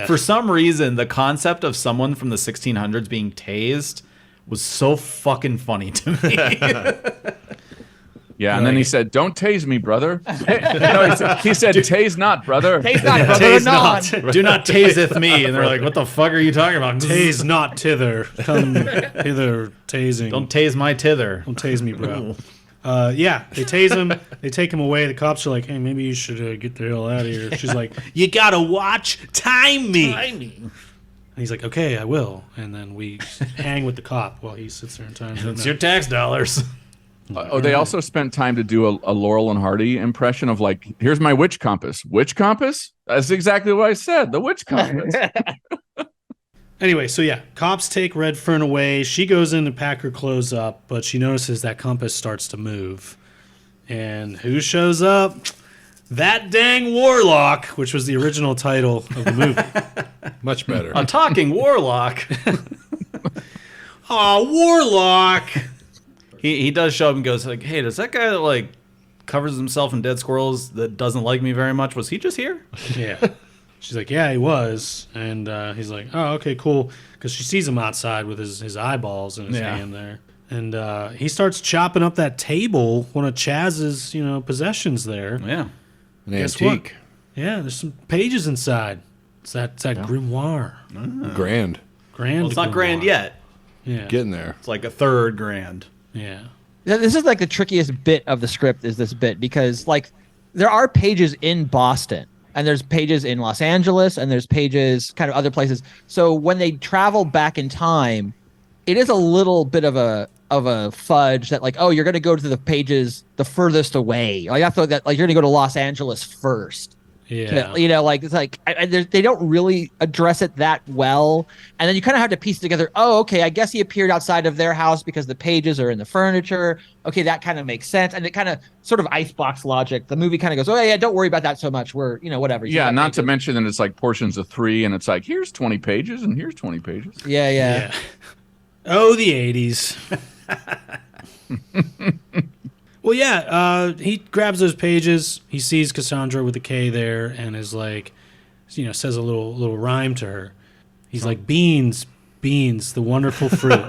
for some reason, the concept of someone from the 1600s being tased was so fucking funny to me. Yeah, and then he said, "Don't tase me, brother." No, he said, "Tase not, brother." Tase not, brother. Tase not. Do not taseth me. And they're like, "What the fuck are you talking about?" Tase not tither. Come hither, tasing. Don't tase my tither. Don't tase me, bro. Yeah, they tase him. They take him away. The cops are like, "Hey, maybe you should get the hell out of here." She's like, "You gotta watch, time me." And he's like, "Okay, I will." And then we hang with the cop while he sits there and times it. It's your tax dollars. They also spent time to do a Laurel and Hardy impression of like, "Here's my witch compass." Witch compass? That's exactly what I said. The witch compass. Anyway, so yeah, cops take Redfern away. She goes in to pack her clothes up, but she notices that compass starts to move. And who shows up? That dang Warlock, which was the original title of the movie. Much better. A talking warlock. Aw, Warlock! He does show up and goes like, "Hey, does that guy that like covers himself in dead squirrels that doesn't like me very much, was he just here?" Yeah. She's like, "Yeah, he was." And he's like, "Oh, okay, cool." Because she sees him outside with his eyeballs in his hand there. And he starts chopping up that table, one of Chaz's, possessions there. Yeah. An Guess antique. what? Yeah, there's some pages inside. It's that grimoire. Grand. Grand. Well, it's not grand grimoire. yet. Yeah. Getting there. It's like a third grand. Yeah. This is like the trickiest bit of the script is this bit because like there are pages in Boston and there's pages in Los Angeles and there's pages kind of other places. So when they travel back in time, it is a little bit of a fudge that like, oh, you're going to go to the pages the furthest away. Like I thought that like you're going to go to Los Angeles first. Yeah. Like it's like they don't really address it that well, and then you kind of have to piece together. Oh, okay, I guess he appeared outside of their house because the pages are in the furniture. Okay, that kind of makes sense, and it kind of sort of icebox logic. The movie kind of goes, oh yeah, don't worry about that so much. We're whatever. Yeah, not to mention that it's like portions of 3, and it's like here's 20 pages and here's 20 pages. Yeah. Oh, the 80s. Well, yeah, he grabs those pages. He sees Cassandra with the K there and is like, says a little rhyme to her. He's like, beans, the wonderful fruit.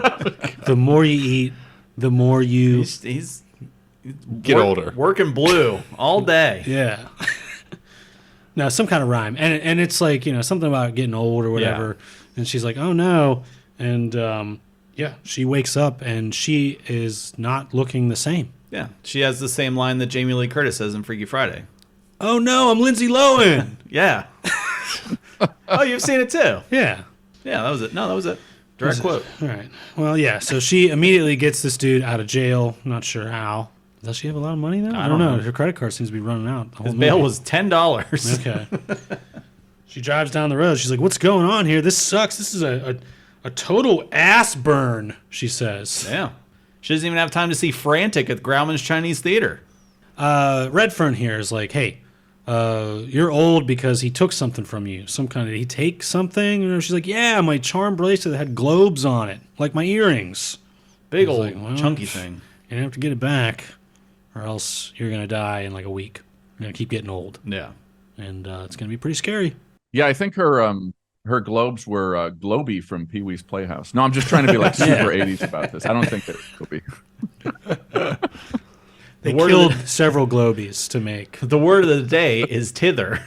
The more you eat, the more you... He's Get older. Working blue all day. Yeah. No, some kind of rhyme. And it's like, something about getting old or whatever. Yeah. And she's like, oh, no. And, she wakes up and she is not looking the same. Yeah, she has the same line that Jamie Lee Curtis says in Freaky Friday. Oh, no, I'm Lindsay Lohan. Yeah. Oh, you've seen it too? Yeah. Yeah, that was it. No, that was it. Direct quote. All right. Well, yeah, so she immediately gets this dude out of jail. Not sure how. Does she have a lot of money now? I don't know. Her credit card seems to be running out. His bail was $10. Okay. She drives down the road. She's like, what's going on here? This sucks. This is a total ass burn, she says. Yeah. She doesn't even have time to see Frantic at Grauman's Chinese Theater. Redfern here is like, hey, you're old because he took something from you. Did he take something? She's like, yeah, my charm bracelet that had globes on it, like my earrings. Big old chunky thing. You're going to have to get it back, or else you're going to die in like a week. You're going to keep getting old. Yeah. And it's going to be pretty scary. Yeah, I think her globes were Globy from Pee-wee's Playhouse. No, I'm just trying to be like super 80s about this. I don't think they're Globy. They killed several Globies to make. The word of the day is tither.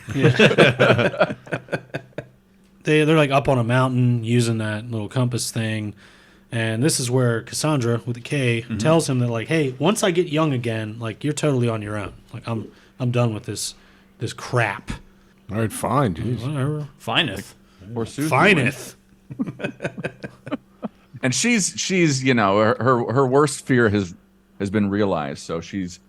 They they're like up on a mountain using that little compass thing. And this is where Cassandra with a K tells him that, like, hey, once I get young again, like, you're totally on your own. Like, I'm done with this crap. All right, fine, dude. Whatever. Fineth. Or Susan Fineth. And she's you know, her worst fear has been realized. So she's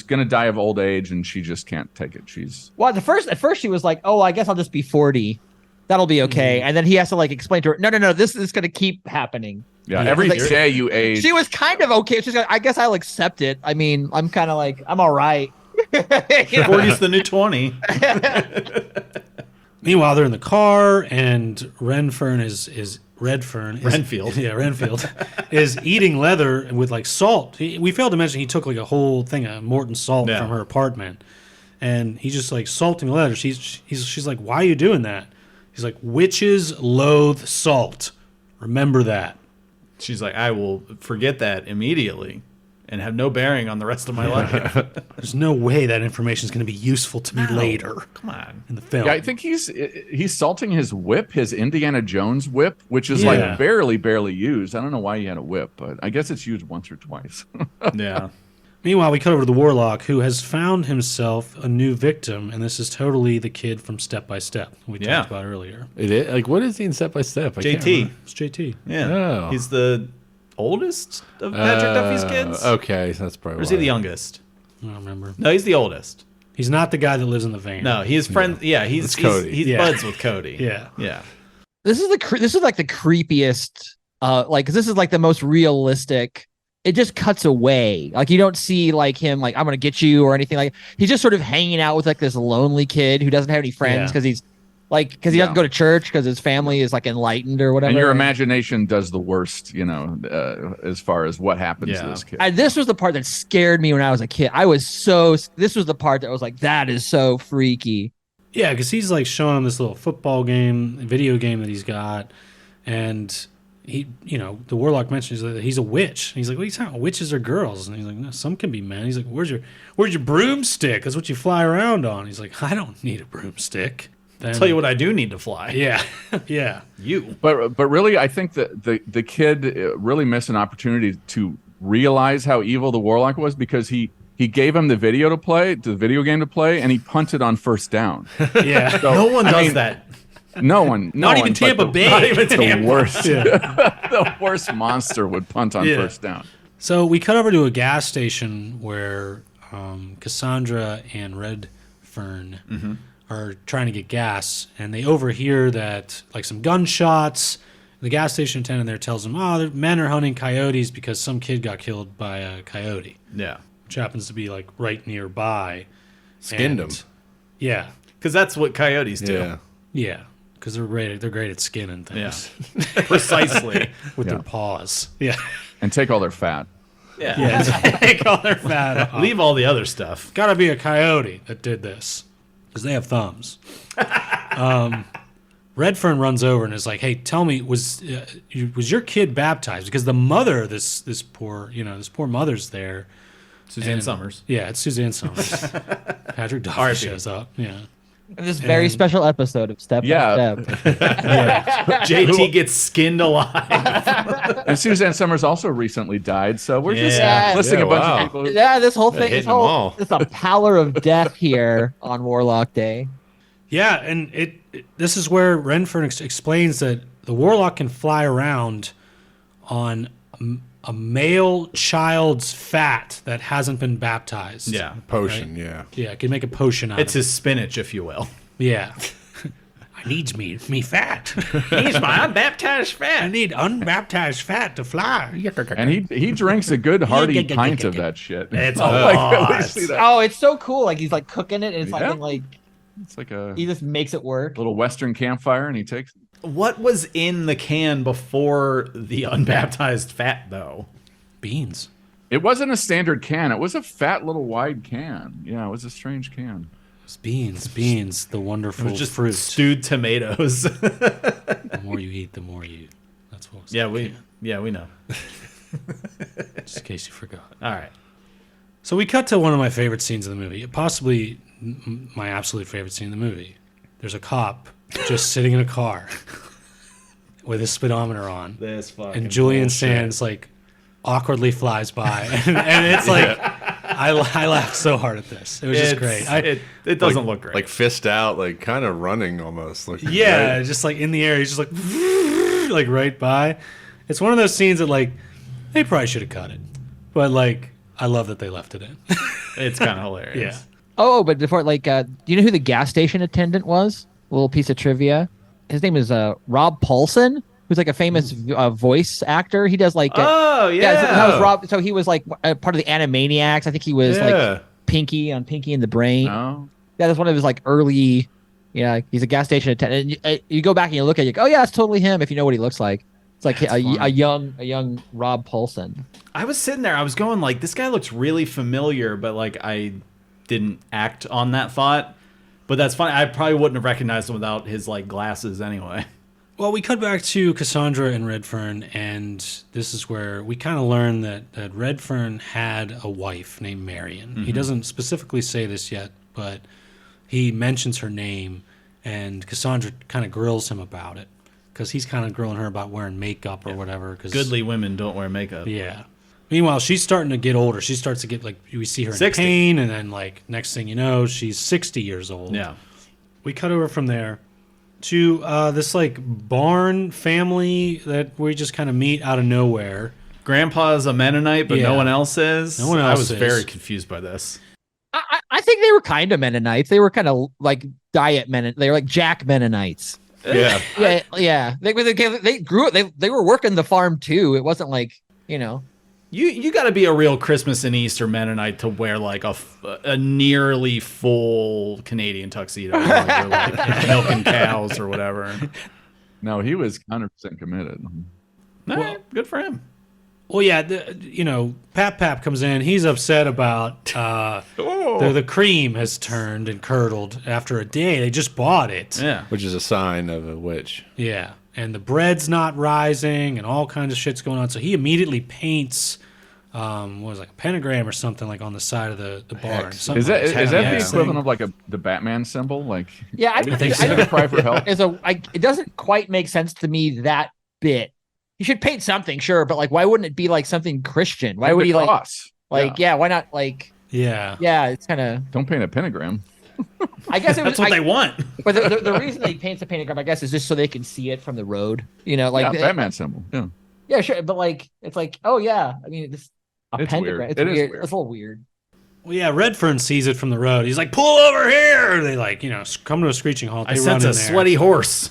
gonna die of old age, and she just can't take it. Well, at first she was like, "Oh, I guess I'll just be 40. That'll be okay." And then he has to like explain to her, "No, this is gonna keep happening." Yeah, every day you age. She was kind of okay. She's like, "I guess I'll accept it." I mean, I'm kind of like, I'm all right. 40's the new 20. Meanwhile, they're in the car, and Renfield is eating leather with like salt. We failed to mention he took like a whole thing of Morton salt from her apartment, and he's just like salting leather. She's like, "Why are you doing that?" He's like, "Witches loathe salt. Remember that." She's like, I will forget that immediately and have no bearing on the rest of my life. There's no way that information is going to be useful to me later. Come on. In the film. Yeah, I think he's salting his whip, his Indiana Jones whip, which is like barely used. I don't know why he had a whip, but I guess it's used once or twice. Yeah. Meanwhile, we cut over to the Warlock, who has found himself a new victim, and this is totally the kid from Step by Step we talked about earlier. It is like, what is he in Step by Step? JT. It's JT. Yeah. Oh. He's the oldest of Patrick Duffy's kids? Okay, so that's probably Or is he the youngest? I don't remember. No, he's the oldest. He's not the guy that lives in the van. No, he's friends. Yeah, he's Cody. He's buds with Cody. Yeah. Yeah. This is like the creepiest. Like, 'cause this is like the most realistic. It just cuts away. Like, you don't see like him like, I'm gonna get you or anything. Like, he's just sort of hanging out with like this lonely kid who doesn't have any friends because he's like, because he doesn't go to church because his family is like enlightened or whatever. And your imagination does the worst, you know, as far as what happens to this kid. And this was the part that scared me when I was a kid. This was the part that was like, that is so freaky. Yeah, because he's like showing him this little video game that he's got, and he, you know, the Warlock mentions that he's a witch. And he's like, "What are you talking about? Witches are girls?" And he's like, "No, some can be men." He's like, "Where's your broomstick? That's what you fly around on." He's like, "I don't need a broomstick." I'll tell you what I do need to fly. Yeah, yeah. You. But really, I think that the kid really missed an opportunity to realize how evil the Warlock was, because he gave him the video game to play, and he punted on first down. Yeah. So, No one does that. No one. Not even Tampa Bay. Not even The Tampa. worst. The worst monster would punt on first down. So we cut over to a gas station where Cassandra and Redfern are trying to get gas, and they overhear that like some gunshots. The gas station attendant there tells them, "Oh, men are hunting coyotes because some kid got killed by a coyote." Yeah. Which happens to be like right nearby. Skinned him. Yeah, Because that's what coyotes do. Yeah. yeah, because they're great at skinning things. Yeah. Precisely. With their paws. Yeah, And take all their fat. Yeah. take all their fat off. Leave all the other stuff. Gotta be a coyote that did this, because they have thumbs. Redfern runs over and is like, "Hey, tell me, was your kid baptized?" Because the mother, this poor mother's there. Suzanne Summers. Yeah, it's Suzanne Summers. Patrick Duffy R.I.P. shows up. Yeah. In this very special episode of Step by Step. JT gets skinned alive. And Suzanne Summers also recently died, so we're just Yeah. listing a bunch wow. of people. who- Yeah, this whole thing, hitting them all. it's a pallor of death here on Warlock Day. Yeah, and this is where Renfern explains that the Warlock can fly around on a male child's fat that hasn't been baptized. Yeah. Potion, yeah. Yeah, it can make a potion out It's of it. his spinach, if you will. Yeah. I needs me fat. He's my unbaptized I fat. need unbaptized fat to fly. And he drinks a good hearty pint of that shit. It's a Like, lot. we see that. Oh, it's so cool. Like, he's like cooking it, and it's Yeah. like It's like a he just makes it work. little Western campfire, and he takes. What was in the can before the unbaptized fat, though? Beans. It wasn't a standard can. It was a fat little wide can. Yeah, it was a strange can. It's beans, the wonderful It was just fruit. stewed tomatoes. The more you eat, the more you. That's what. we know. Just in case you forgot. All right. So we cut to one of my favorite scenes of the movie, possibly my absolute favorite scene in the movie. There's a cop just sitting in a car with his speedometer on. This fucking And Julian bullshit. Sands like awkwardly flies by, and it's like I laughed so hard at this. It was just great. It doesn't look great. Like fist out, like kind of running almost. Like, Yeah, right? just like in the air, he's just like right by. It's one of those scenes that like they probably should have cut it, but like I love that they left it in. It's kind of hilarious. Yeah. Oh, but before, like, do you know who the gas station attendant was? A little piece of trivia. His name is Rob Paulson, who's like a famous voice actor. He does like Oh yeah. so that was Rob. So he was like part of the Animaniacs. I think he was like Pinky on Pinky and the Brain. No. Yeah, that's one of his like early. Yeah, he's a gas station attendant. And you go back and you look at it, you go, oh yeah, that's totally him. If you know what he looks like, it's like a young Rob Paulson. I was sitting there. I was going like, this guy looks really familiar, but like I didn't act on that thought. But that's funny. I probably wouldn't have recognized him without his like glasses anyway. Well, we cut back to Cassandra and Redfern, and this is where we kind of learn that Redfern had a wife named Marion. He doesn't specifically say this yet, but he mentions her name, and Cassandra kind of grills him about it because he's kind of grilling her about wearing makeup or whatever. Cause, Goodly women don't wear makeup. Yeah. Meanwhile, she's starting to get older. She starts to get, like, we see her in 60. pain, and then, like, next thing you know, she's 60 years old. Yeah. We cut over from there to this, like, barn family that we just kind of meet out of nowhere. Grandpa's a Mennonite, but Yeah. no one else is. No one I else was is. very confused by this. I think they were kind of Mennonites. They were kind of like diet Mennonites. They were like Jack Mennonites. Yeah. Yeah. They grew up. They were working the farm too. It wasn't like, you know. You got to be a real Christmas and Easter Mennonite to wear like a nearly full Canadian tuxedo, like, you're, like milking cows or whatever. No, he was 100% committed. All right, good for him. Well, yeah, Pap comes in. He's upset about the cream has turned and curdled after a day. They just bought it. Yeah. Which is a sign of a witch. Yeah, and the bread's not rising, and all kinds of shit's going on. So he immediately paints, what was it, like a pentagram or something like on the side of the barn. Is that Something is like that the Yeah. equivalent of like the Batman symbol? Like, Yeah, I think so. I don't cry for help. it doesn't quite make sense to me that bit. You should paint something, sure, but like, why wouldn't it be like something Christian? Why would he like, yeah, why not like, Yeah. it's kind of. Don't paint a pentagram. I guess it was, That's what they want. But the reason they paint the pentagram, I guess, is just so they can see it from the road. You know, like Yeah, Batman symbol. Yeah. Yeah, sure, but like, it's like, oh yeah, I mean, it's a It's pentagram. weird. It's It is weird. weird. It's a little weird. Well, yeah, Redfern sees it from the road. He's like, pull over here. They like, come to a screeching halt. They I run sense in a there. sweaty horse.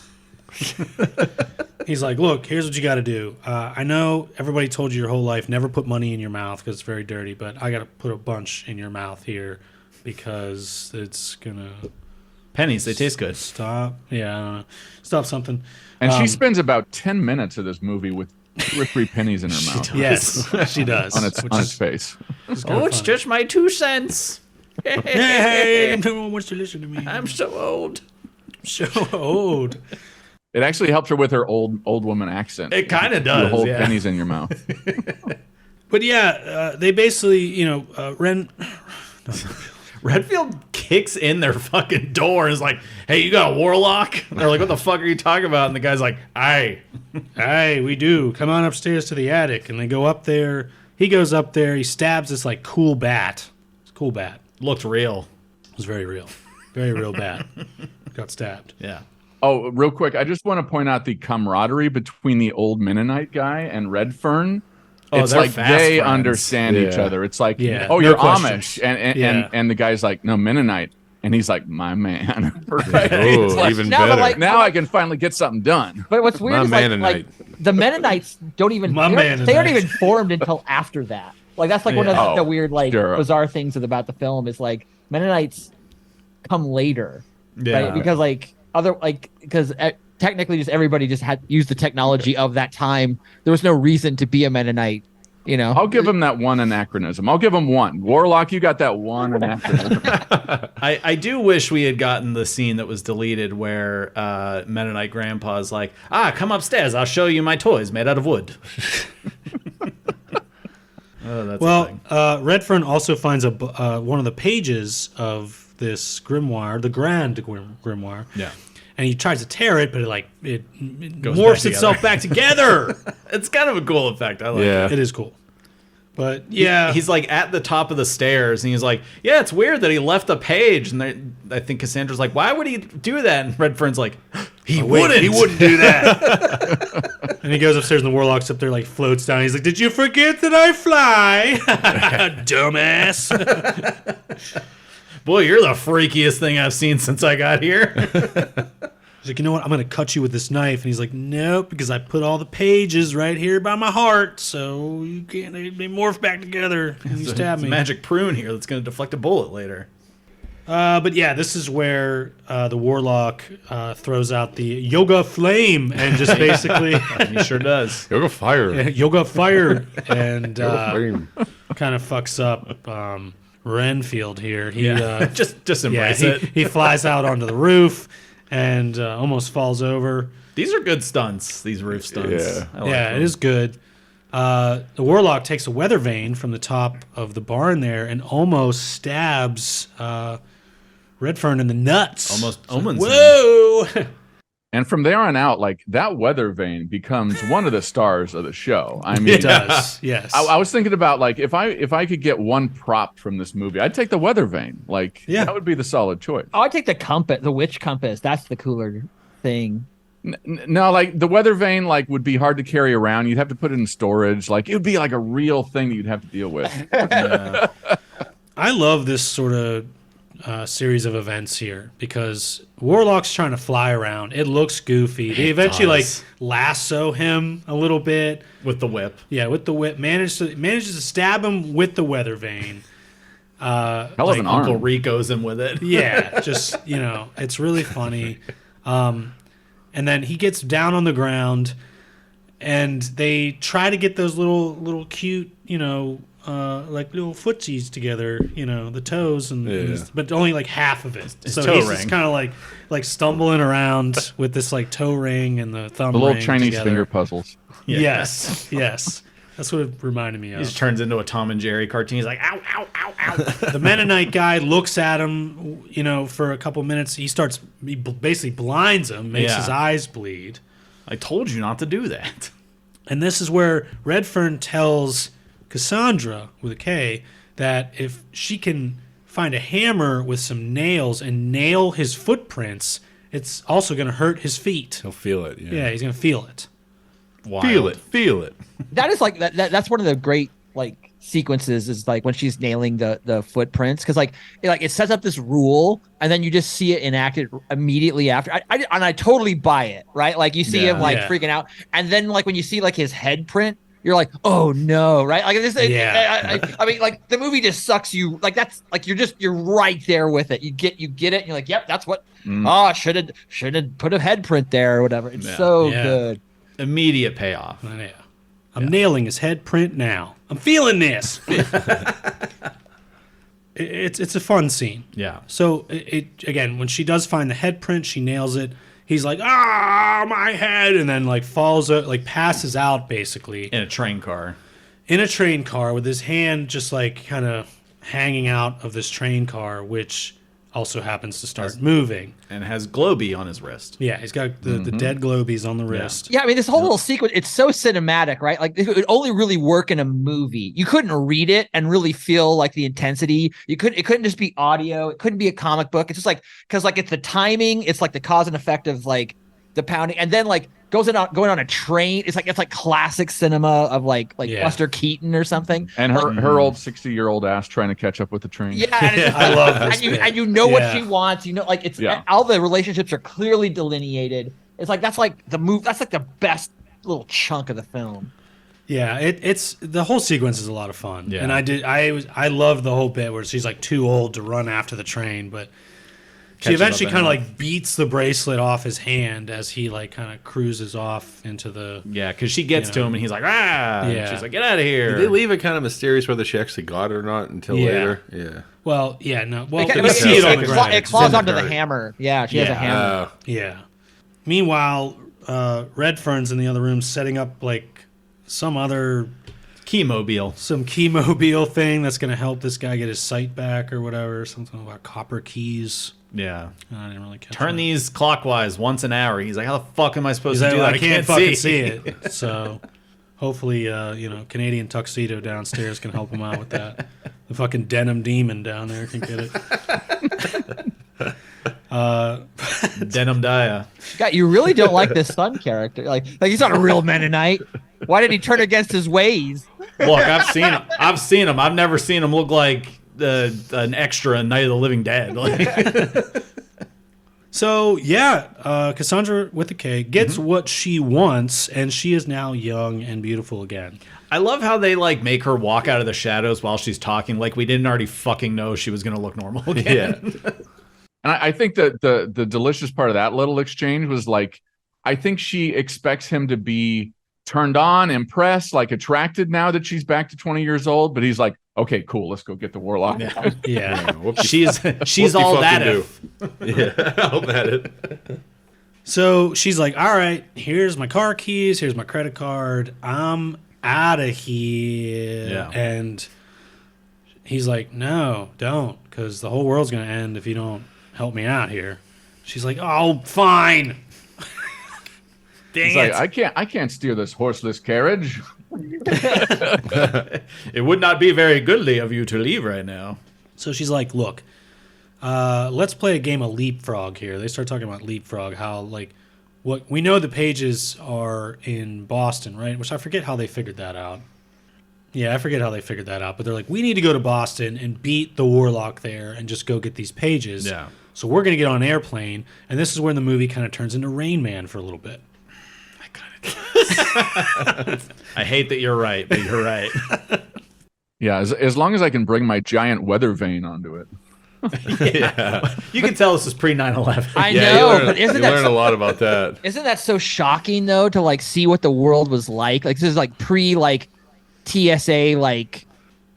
He's like, look, here's what you got to do. I know everybody told you your whole life, never put money in your mouth because it's very dirty, but I got to put a bunch in your mouth here because it's going to Pennies, they taste good. stop. Yeah, I don't know. Stop something. And she spends about 10 minutes of this movie with 2 or 3 pennies in her mouth. Yes, she does. On its face. Oh, it's just my 2 cents. Hey, no one wants to listen to me. I'm so old. so old. It actually helps her with her old woman accent. It kind of You does. hold Yeah. pennies in your mouth. But yeah, they basically, Redfield kicks in their fucking door and is like, hey, you got a Warlock? And they're like, what the fuck are you talking about? And the guy's like, aye. Hey, we do. Come on upstairs to the attic. And they go up there. He goes up there. He stabs this, like, cool bat. It's a cool bat. Looked real. It was very real. Very real bat. Got stabbed. Yeah. Oh, real quick, I just want to point out the camaraderie between the old Mennonite guy and Redfern. Oh, It's they're like fast they friends. understand each Yeah. other. It's like, Yeah, oh, no you're questions. Amish, and Yeah. and the guy's like, no, Mennonite, and he's like, my man. Right? Oh, It's like, even no, but better. like- now I can finally get something done. But what's weird My is like Mennonite. the Mennonites don't even My they aren't Mennonite. even formed until after that. Like that's like one of Yeah. the Oh, weird like sure. bizarre things about the film is like Mennonites come later, Yeah. right? Because like technically just everybody just had used the technology of that time. There was no reason to be a Mennonite, you know. I'll give him that one anachronism. I'll give him one. Warlock, you got that one anachronism. I do wish we had gotten the scene that was deleted where Mennonite Grandpa's like, come upstairs. I'll show you my toys made out of wood. Oh, that's a thing. Redfern also finds one of the pages of this grimoire, the Grand Grimoire. Yeah. and he tries to tear it, but it Goes morphs back itself back together. It's kind of a cool effect. I like it. It is cool. But yeah, He's like at the top of the stairs, and he's like, "Yeah, it's weird that he left a page." And I think Cassandra's like, "Why would he do that?" And Redfern's like, "He wouldn't. He wouldn't do that." And he goes upstairs, and the Warlock's up there, like floats down. He's like, "Did you forget that I fly, dumbass?" Boy, you're the freakiest thing I've seen since I got here. He's like, "You know what? I'm gonna cut you with this knife." And he's like, "Nope, because I put all the pages right here by my heart, so you can't. They morph back together." And you stab It's a me. magic prune here that's going to deflect a bullet later. But yeah, this is where the Warlock throws out the Yoga Flame and just basically He sure does. Yoga fire. Yoga Fire and Flame. kind of fucks up Renfield here. He Just embrace it. he flies out onto the roof and almost falls over. These are good stunts. These roof stunts. Yeah. I like Yeah, them. it is good. The Warlock takes a weather vane from the top of the barn there and almost stabs Redfern in the nuts. Almost omens him. Whoa! And from there on out, like that weather vane becomes one of the stars of the show. I mean, It does. Yes. I was thinking about like if I could get one prop from this movie, I'd take the weather vane. Like that would be the solid choice. Oh, I take the compass, the witch compass. That's the cooler thing. No, like the weather vane, like would be hard to carry around. You'd have to put it in storage. Like it would be like a real thing that you'd have to deal with. I love this sort of series of events here because Warlock's trying to fly around. It looks goofy. They eventually does. lasso him a little bit. With the whip. Yeah, with the whip. Manages to stab him with the weather vane. Hell of an Uncle arm. Rico's in with it. Yeah, just, it's really funny. And then he gets down on the ground and they try to get those little cute, like little footsies together, the toes, but only like half of it. So toe he's ring. just kind of like stumbling around with this like toe ring and the thumb The little ring Chinese together. finger puzzles. Yes, yes. That's what it reminded me He of. just turns into a Tom and Jerry cartoon. He's like, ow, ow, ow, ow. The Mennonite guy looks at him, for a couple minutes. He basically blinds him, makes Yeah. his eyes bleed. I told you not to do that. And this is where Redfern tells Cassandra, with a K, that if she can find a hammer with some nails and nail his footprints, it's also going to hurt his feet. He'll feel it. Yeah, he's going to feel it. Wild. Feel it. That is like that's one of the great like sequences is like when she's nailing the footprints because like it sets up this rule and then you just see it enacted immediately after. I totally buy it, right? Like you see him like freaking out, and then like when you see like his head print, you're like, oh no, right? Like this. I mean, like the movie just sucks you. Like that's like you're right there with it. You get it. And you're like, yep, that's what. Should have put a head print there or whatever. It's so good. Immediate payoff. Yeah. I'm nailing his head print now. I'm feeling this. It's a fun scene. Yeah. So it again, when she does find the head print, she nails it. He's like, my head, and then like falls, like passes out basically In a train car. in a train car with his hand just like kind of hanging out of this train car, which also happens to start moving. And has Globy on his wrist. Yeah, he's got the dead globies on the wrist. Yeah, I mean, this whole little sequence, it's so cinematic, right? Like, it would only really work in a movie. You couldn't read it and really feel, like, the intensity. It couldn't just be audio. It couldn't be a comic book. It's just, like, because, like, it's the timing. It's, like, the cause and effect of, like, the pounding. And then, like, going on a train. It's like classic cinema of, like Buster Keaton or something. And her old 60-year-old ass trying to catch up with the train. Yeah, and it's I love this. and you know what she wants. You know, like it's all the relationships are clearly delineated. It's like that's like the move. That's like the best little chunk of the film. Yeah, it's the whole sequence is a lot of fun. Yeah. And I loved the whole bit where she's like too old to run after the train, but she Catches eventually up kind of in like beats the bracelet off his hand as he like kind of cruises off into the. Yeah, because she gets to him and he's like, and Yeah. she's like, get out of here. Did they leave it kind of mysterious whether she actually got it or not until later? Yeah. Well, yeah, no. Well, It, we see it on the ground. it claws in the onto the dirt. hammer. Yeah, she has a hammer. Yeah. Meanwhile, Redfern's in the other room setting up like some other Keymobile. some keymobile thing that's going to help this guy get his sight back or whatever. Something about copper keys. Yeah. I didn't really catch Turn that. these clockwise once an hour. He's like, how the fuck am I supposed He's to like, do that? I can't fucking see it. So hopefully, Canadian Tuxedo downstairs can help him out with that. The fucking denim demon down there can get it. Denim Dia. God, you really don't like this son character. Like he's not a real Mennonite. Why did he turn against his ways? Look, I've seen him. I've never seen him look like an extra in Night of the Living Dead. Like, So yeah, Cassandra with the K gets what she wants, and she is now young and beautiful again. I love how they like make her walk out of the shadows while she's talking, like we didn't already fucking know she was gonna look normal again. Yeah. And I think that the delicious part of that little exchange was like, I think she expects him to be turned on, impressed, like attracted now that she's back to 20 years old. But he's like, okay, cool, let's go get the Warlock. Yeah. She's all that. Yeah, I'll bet it. So she's like, all right, here's my car keys, here's my credit card. I'm out of here. Yeah. And he's like, no, don't, because the whole world's going to end if you don't help me out here. She's like, oh, fine. Dang He's it. like, I can't steer this horseless carriage. It would not be very goodly of you to leave right now. So she's like, look, let's play a game of leapfrog here. They start talking about leapfrog, how like what we know the pages are in Boston, right? Which I forget how they figured that out. Yeah, I forget how they figured that out. But they're like, we need to go to Boston and beat the Warlock there and just go get these pages. Yeah. So we're going to get on an airplane. And this is when the movie kind of turns into Rain Man for a little bit. I hate that you're right, but you're right. Yeah, as long as I can bring my giant weather vane onto it. Yeah. You can tell this is pre 9/11. I Yeah, know, but isn't you that learn a lot about that. isn't that so shocking though to like see what the world was like? Like this is like pre like TSA like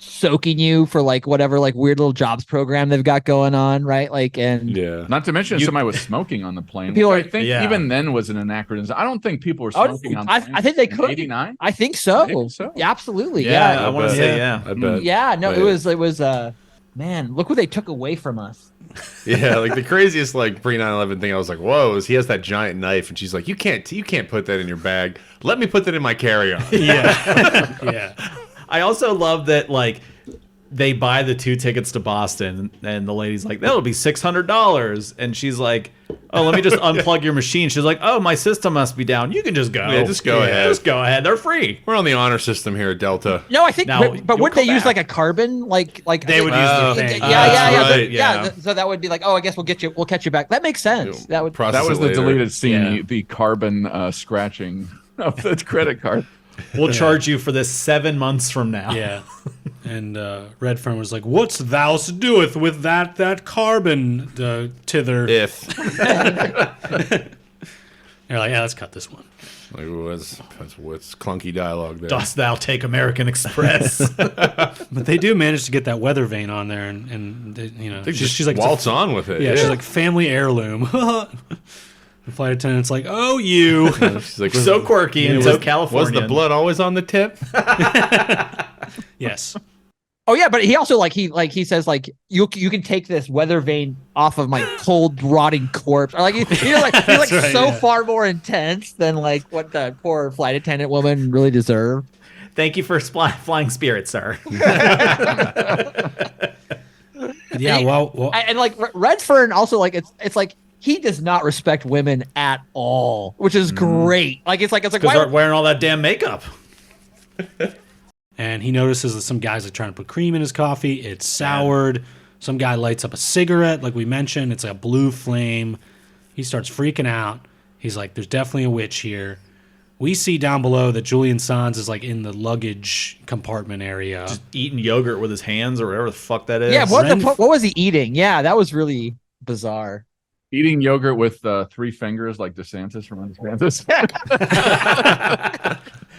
soaking you for like whatever like weird little jobs program they've got going on, right? Like and Yeah. Not to mention somebody was smoking on the plane. People Which are- I think Yeah. even then was an anachronism. I don't think people were Oh, smoking on I planes think they in could. 89. I think so. Maybe so. Yeah, absolutely. Yeah, Yeah. I want to bet. say yeah. I bet. Yeah, no, But- it was man, look what they took away from us. Yeah, like the craziest like pre 9/11 thing I was like, whoa, is he has that giant knife and she's like, you can't put that in your bag. Let me put that in my carry-on. Yeah. Yeah. I also love that like they buy the 2 tickets to Boston and the lady's like, that'll be $600. And she's like, oh, let me just unplug your machine. She's like, oh, my system must be down. You can just go. Yeah, just go ahead. Just go ahead. They're free. We're on the honor system here at Delta. No, I think Now, but you'll would they come use back. like a carbon like They would use yeah, the thing. yeah, That's yeah, right, yeah. so that would be like, oh, I guess we'll catch you back. That makes sense. That would Process That was it the later. deleted scene, Yeah. the carbon scratching of the credit card. We'll charge you for this 7 months from now. Yeah. And Redfern was like, what's thou doeth with that carbon tither? If They're like, yeah, let's cut this one. like what's clunky dialogue there. Dost thou take American Express? But they do manage to get that weather vane on there, and they, They just she's like, it's a waltz on with it. yeah, she's like family heirloom. The flight attendant's like, oh, you. she's like So quirky and so Californian. Was the blood always on the tip? Yes. Oh yeah, but he also he says like you can take this weather vane off of my cold rotting corpse. Or like he's like right, so yeah. far more intense than like what the poor flight attendant woman really deserved. Thank you for flying spirit, sir. Yeah, well, And like Redfern also like it's like he does not respect women at all, which is great. Like it's like Because why they're wearing all that damn makeup. and he notices that some guys are trying to put cream in his coffee. It's soured. Some guy lights up a cigarette, like we mentioned. It's a blue flame. He starts freaking out. He's like, there's definitely a witch here. We see down below that Julian Sands is like in the luggage compartment area. Eating yogurt with his hands or whatever the fuck that is. yeah, Ren- what was he eating? Yeah, that was really bizarre. Eating yogurt with 3 fingers like DeSantis from DeSantis.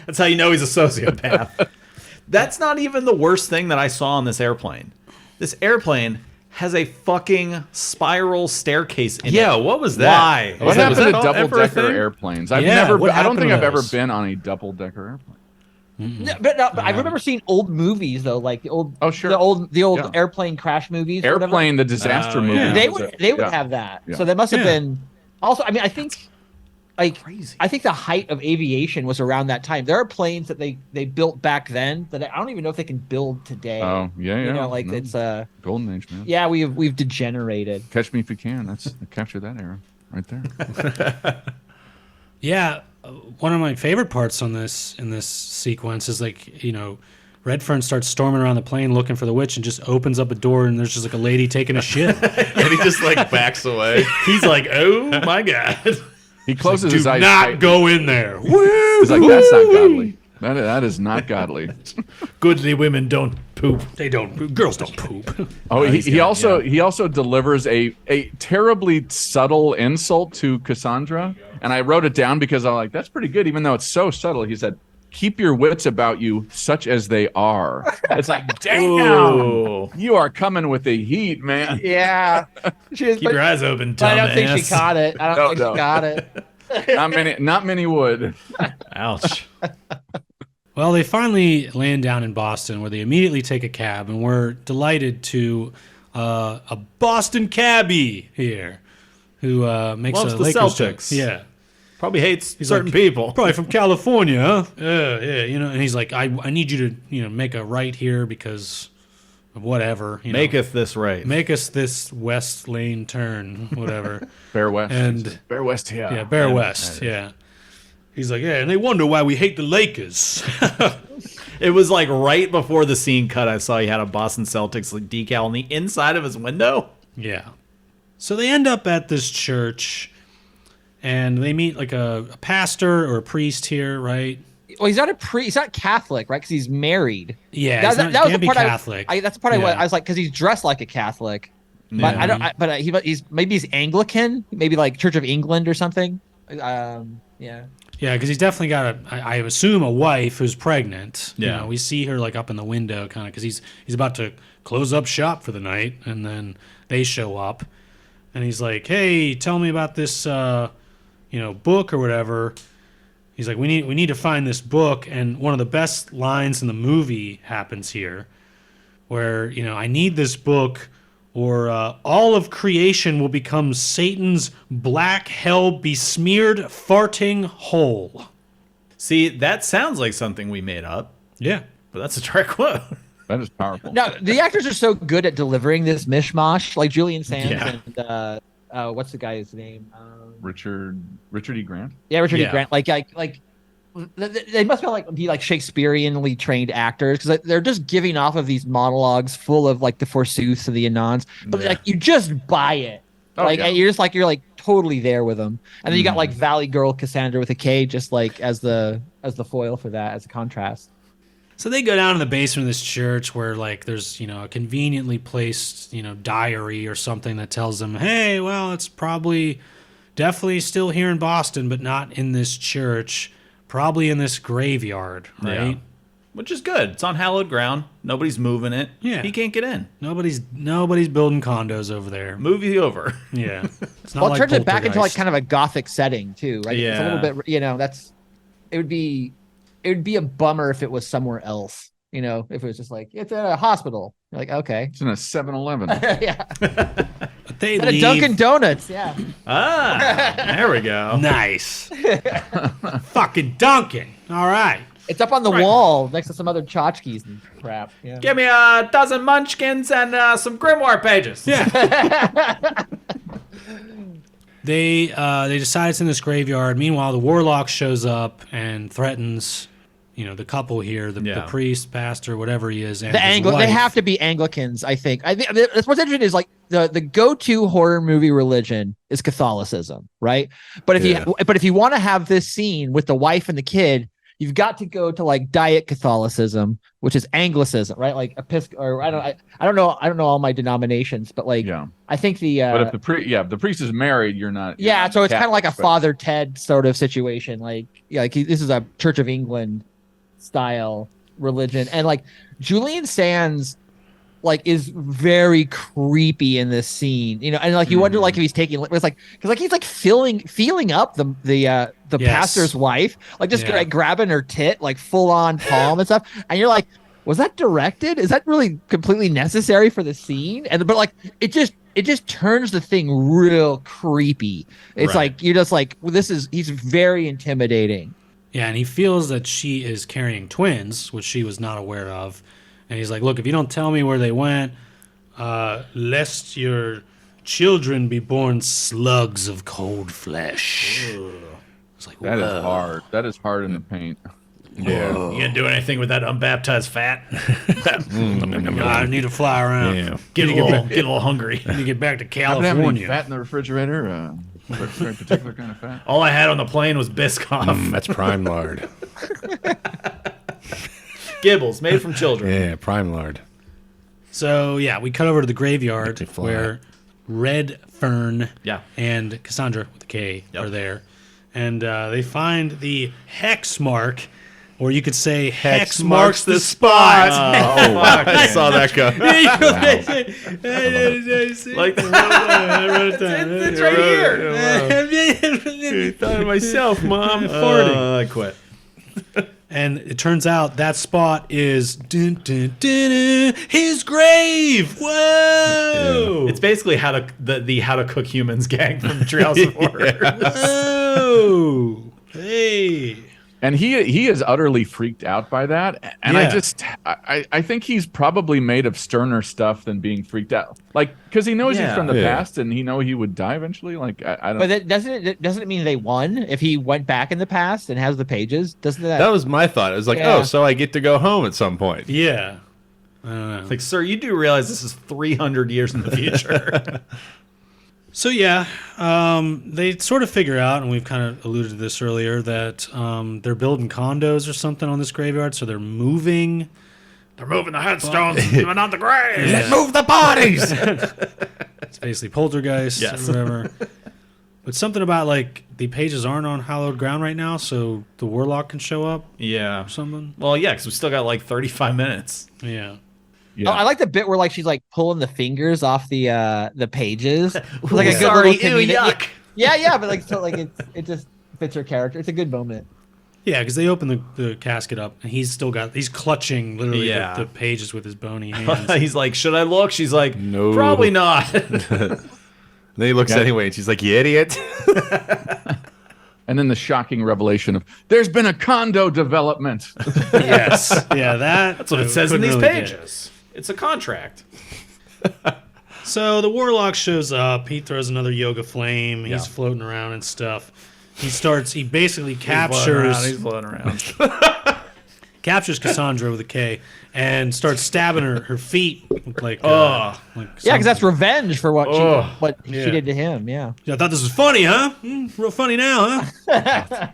That's how you know he's a sociopath. That's not even the worst thing that I saw on this airplane. This airplane has a fucking spiral staircase in it. Yeah, what was that? Why? What Was happened to ever a double-decker thing? airplanes? Yeah, I don't what think happened I've to ever those? been on a double-decker airplane. But I remember seeing old movies though, like the old the old airplane crash movies. Airplane, the disaster movie. yeah. They would have that. Yeah. So they must have been. Also, I mean, I think crazy. I think the height of aviation was around that time. There are planes that they built back then that I don't even know if they can build today. Oh yeah, yeah. You know, like it's golden age, man. Yeah, we've degenerated. Catch me if you can. That's capture that era right there. Yeah, one of my favorite parts in this sequence is like, Redfern starts storming around the plane looking for the witch and just opens up a door and there's just like a lady taking a shit. And he just like backs away. He's like, oh my God. He closes his Do eyes. not go in there. Woo! He's like, that's not godly. That is not godly. Goodly women don't poop. They don't poop. Girls don't poop. Oh, he also delivers a terribly subtle insult to Cassandra, and I wrote it down because I'm like, that's pretty good, even though it's so subtle. He said, "Keep your wits about you, such as they are." It's like, damn, you are coming with the heat, man. Yeah, keep your eyes open. I don't think she caught it. I don't think she got it. Not many would. Ouch. Well, they finally land down in Boston, where they immediately take a cab, and we're delighted to a Boston cabbie here, who makes Loves a the Lakers Celtics. joke. Yeah, Probably hates He's certain like, people. probably from California, huh? Yeah, And he's like, I need you to make a right here because of whatever. Maketh this right. Make us this west lane turn, whatever. Bear West. And Bear West here. yeah, Bear West. Yeah. He's like, yeah, and they wonder why we hate the Lakers. It was like right before the scene cut, I saw he had a Boston Celtics decal on the inside of his window. Yeah. So they end up at this church, and they meet like a pastor or a priest here, right? Well, he's not a priest. He's not Catholic, right? Because he's married. Yeah, that was can't the be part Catholic. that's the part Yeah. I was like, because he's dressed like a Catholic, but I don't. But he's maybe he's Anglican, maybe like Church of England or something. Yeah. Yeah, because he's definitely got I assume a wife who's pregnant. Yeah. We see her like up in the window, kind of, because he's about to close up shop for the night, and then they show up, and he's like, "Hey, tell me about this, book or whatever." He's like, "We need to find this book," and one of the best lines in the movie happens here, where I need this book, or all of creation will become Satan's black hell besmeared farting hole. See, that sounds like something we made up, Yeah. but that's a direct quote. That is powerful. Now the actors are so good at delivering this mishmash, like Julian Sands and what's the guy's name? Richard E. Grant. Yeah, Richard E. Yeah. Grant. Like they must be like Shakespeareanly trained actors, because they're just giving off of these monologues full of like the forsooths and the anons, but like you just buy it. You're totally there with them. And then you got like Valley Girl Cassandra with a K, just like as the foil for that, as a contrast. So they go down in the basement of this church where like there's, a conveniently placed, diary or something that tells them, hey, well, it's definitely still here in Boston, but not in this church. Probably in this graveyard, right? Yeah. Which is good. It's on hallowed ground. Nobody's moving it. Yeah. He can't get in. Nobody's building condos over there. Movie over. Yeah. It's not Well, it like turns it back into like Poltergeist. kind of a gothic setting too, right? It's a little bit, it would be a bummer if it was somewhere else. If it was just like, it's a hospital. You're like, okay. It's in a 7-Eleven. Yeah. But they And a leave. Dunkin' Donuts, yeah. There we go. Nice. Fucking Dunkin'. All right. It's up on the wall next to some other tchotchkes and crap. Yeah. Give me a dozen munchkins and some grimoire pages. Yeah. They decide it's in this graveyard. Meanwhile, the Warlock shows up and threatens, the couple here, the priest, pastor, whatever he is, and his wife. They have to be Anglicans, I think. That's what's interesting is like the go-to horror movie religion is Catholicism, right? But if you want to have this scene with the wife and the kid, you've got to go to like Diet Catholicism, which is Anglicism, right? Like or I don't know all my denominations, but like I think but if the priest is married, you're not. So it's kind of like a Catholic, Father Ted sort of situation. Like this is a Church of England style religion, and like Julian Sands like is very creepy in this scene, you know, and like you wonder like if he's taking it's like because like he's like feeling up the pastor's wife, like just like grabbing her tit like full on palm and stuff, and you're like, was that directed? Is that really completely necessary for the scene? And but like it just turns the thing real creepy. It's like you're just like, well, he's very intimidating. Yeah, and he feels that she is carrying twins, which she was not aware of. And he's like, look, if you don't tell me where they went, lest your children be born slugs of cold flesh. It's like, that is hard. That is hard in the paint. Yeah. You gonna do anything with that unbaptized fat? I need to fly around. Yeah. Get a little hungry. I need to get back to Have any California. fat in the refrigerator? Very particular kind of fat. All I had on the plane was Biscoff. That's prime lard. Gibbles, made from children. Yeah, prime lard. So, yeah, we cut over to the graveyard where Red Fern and Cassandra, with a K, are there. And they find the hex mark, or you could say hex marks the spot. Oh, wow. I saw that go. Like it's right here. I thought of myself, Mom. I quit. And it turns out that spot is his grave. Whoa! It's basically how to cook humans gang from Treehouse of Horror. Whoa! Hey. And he is utterly freaked out by that, and I think he's probably made of sterner stuff than being freaked out, like because he knows he's from the past and he would die eventually. Like I don't. But that doesn't it mean they won if he went back in the past and has the pages? Doesn't that? That was my thought. It was like, oh, so I get to go home at some point. Yeah. I don't know. It's like, sir, you do realize this is 300 years in the future. So yeah, they sort of figure out, and we've kind of alluded to this earlier, that they're building condos or something on this graveyard, so they're moving. They're moving the headstones, but not the graves. Yeah. Move the bodies. It's basically poltergeist or whatever. But something about like the pages aren't on hallowed ground right now, so the Warlock can show up. Yeah. Or something. Well, yeah, because we still got like 35 minutes. Yeah. Yeah. Oh, I like the bit where like she's like pulling the fingers off the pages. It's like a good Sorry, little ew, comedic- yuck. Yeah, but like so like it just fits her character. It's a good moment. Yeah, because they open the casket up, and he's clutching literally the pages with his bony hands. He's like, should I look? She's like, No. probably not. Then he looks anyway, and she's like, you idiot. And then the shocking revelation of there's been a condo development. Yes. Yeah, that's what it says in these pages. It's a contract. So the Warlock shows up. He throws another yoga flame. He's floating around and stuff. He basically captures. He's floating around. Captures Cassandra with a K and starts stabbing her feet. Like, yeah, because that's revenge for what she did to him. Yeah. I thought this was funny, huh? Real funny now, huh?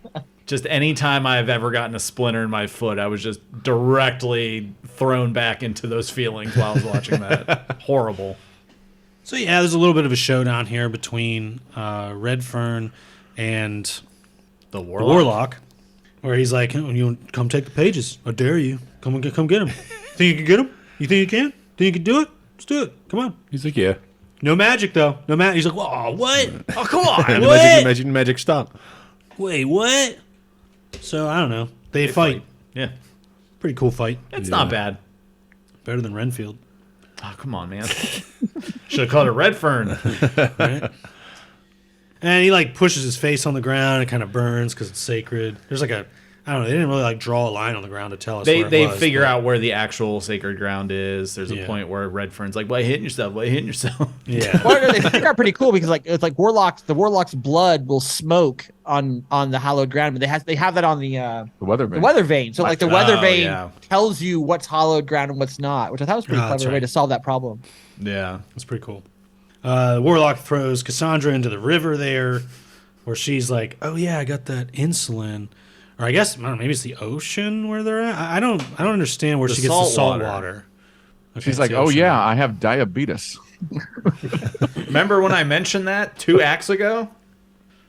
Just any time I've ever gotten a splinter in my foot, I was just directly thrown back into those feelings while I was watching that. Horrible. So yeah, there's a little bit of a showdown here between Red Fern and The Warlock, where he's like, "You come take the pages. I dare you. Come get them. Think you can get them? You think you can? Think you can do it? Let's do it. Come on." He's like, yeah. No magic though. No magic. He's like, "Oh, what? Oh, come on. What? Magic, stop. Wait, what?" So I don't know. They fight. Yeah. Pretty cool fight. It's not bad. Better than Renfield. Oh, come on, man. Should have called it Red Fern. Right? And he like pushes his face on the ground. It kind of burns because it's sacred. There's like I don't know. They didn't really like draw a line on the ground to tell us. They figure out where the actual sacred ground is. There's a point where Red Fern's like, "Why hitting yourself? Why hitting yourself?" Yeah. Well, they figure out pretty cool because like it's like the Warlock's blood will smoke on the hallowed ground, but they have that on the weather vane. So like the weather vane tells you what's hallowed ground and what's not, which I thought was a pretty clever way to solve that problem. Yeah, that's pretty cool. The Warlock throws Cassandra into the river there, where she's like, "Oh yeah, I got that insulin." Or I guess, I don't know, maybe it's the ocean where they're at. I don't understand where she gets the salt water. Okay, she's like, "Oh yeah, I have diabetes." Remember when I mentioned that 2 acts ago?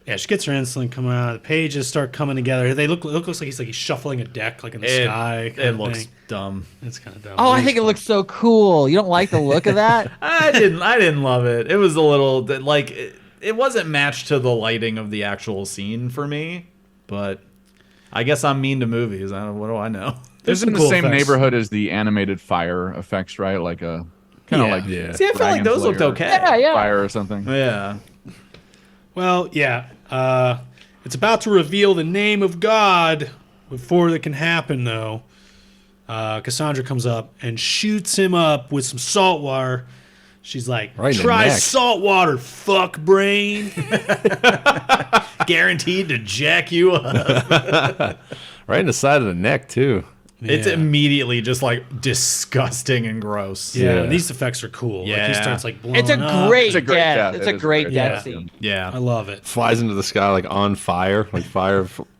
Yeah, she gets her insulin coming out. The pages start coming together. They looks like he's shuffling a deck like in the sky. It looks dumb. It's kind of dumb. Oh, I think it looks so cool. You don't like the look of that? I didn't love it. It was a little like it wasn't matched to the lighting of the actual scene for me. But I guess I'm mean to movies. What do I know? There's in the cool same effects. neighborhood as the animated fire effects, right? Like a kind of like See, I feel like those looked okay. Yeah. fire or something. Yeah. Well, yeah. It's about to reveal the name of God before that can happen, though. Cassandra comes up and shoots him up with some salt water. She's like, Right in the try neck. salt water, fuck brain. Guaranteed to jack you up. Right in the side of the neck too. It's Yeah. immediately just like disgusting and gross. Yeah, Yeah. and these effects are cool. Like he Yeah. starts like blowing It's a up. great It's a great death. death. It's It a is great great death death. scene. Yeah. I love it. Flies into the sky like on fire, like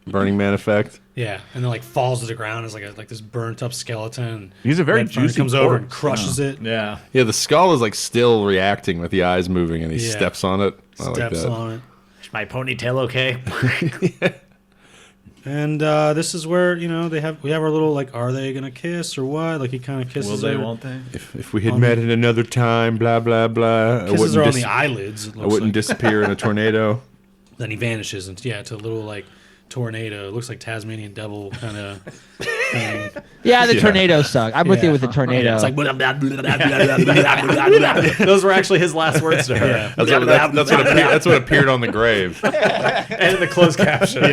Burning Man effect. Yeah, and then like falls to the ground as like this burnt up skeleton. He's a very Red Fern juicy comes over and corpse. crushes it. Yeah. Yeah, the skull is like still reacting with the eyes moving, and he Yeah. steps on it. I like Steps that. on it. Is my ponytail okay? And this is where we have our little like, are they gonna kiss or what? Like he kind of Will kisses they, her. won't they? If we had met at another time, blah blah blah. Kisses her on the eyelids. It I looks wouldn't like. disappear in a tornado. Then he vanishes into a little like tornado. It looks like Tasmanian devil kind of thing. Yeah, the Yeah. tornado suck. I'm with Yeah. you with the tornado. It's like Those were actually his last words to her. Yeah. That's what appeared on the grave. And in the closed caption.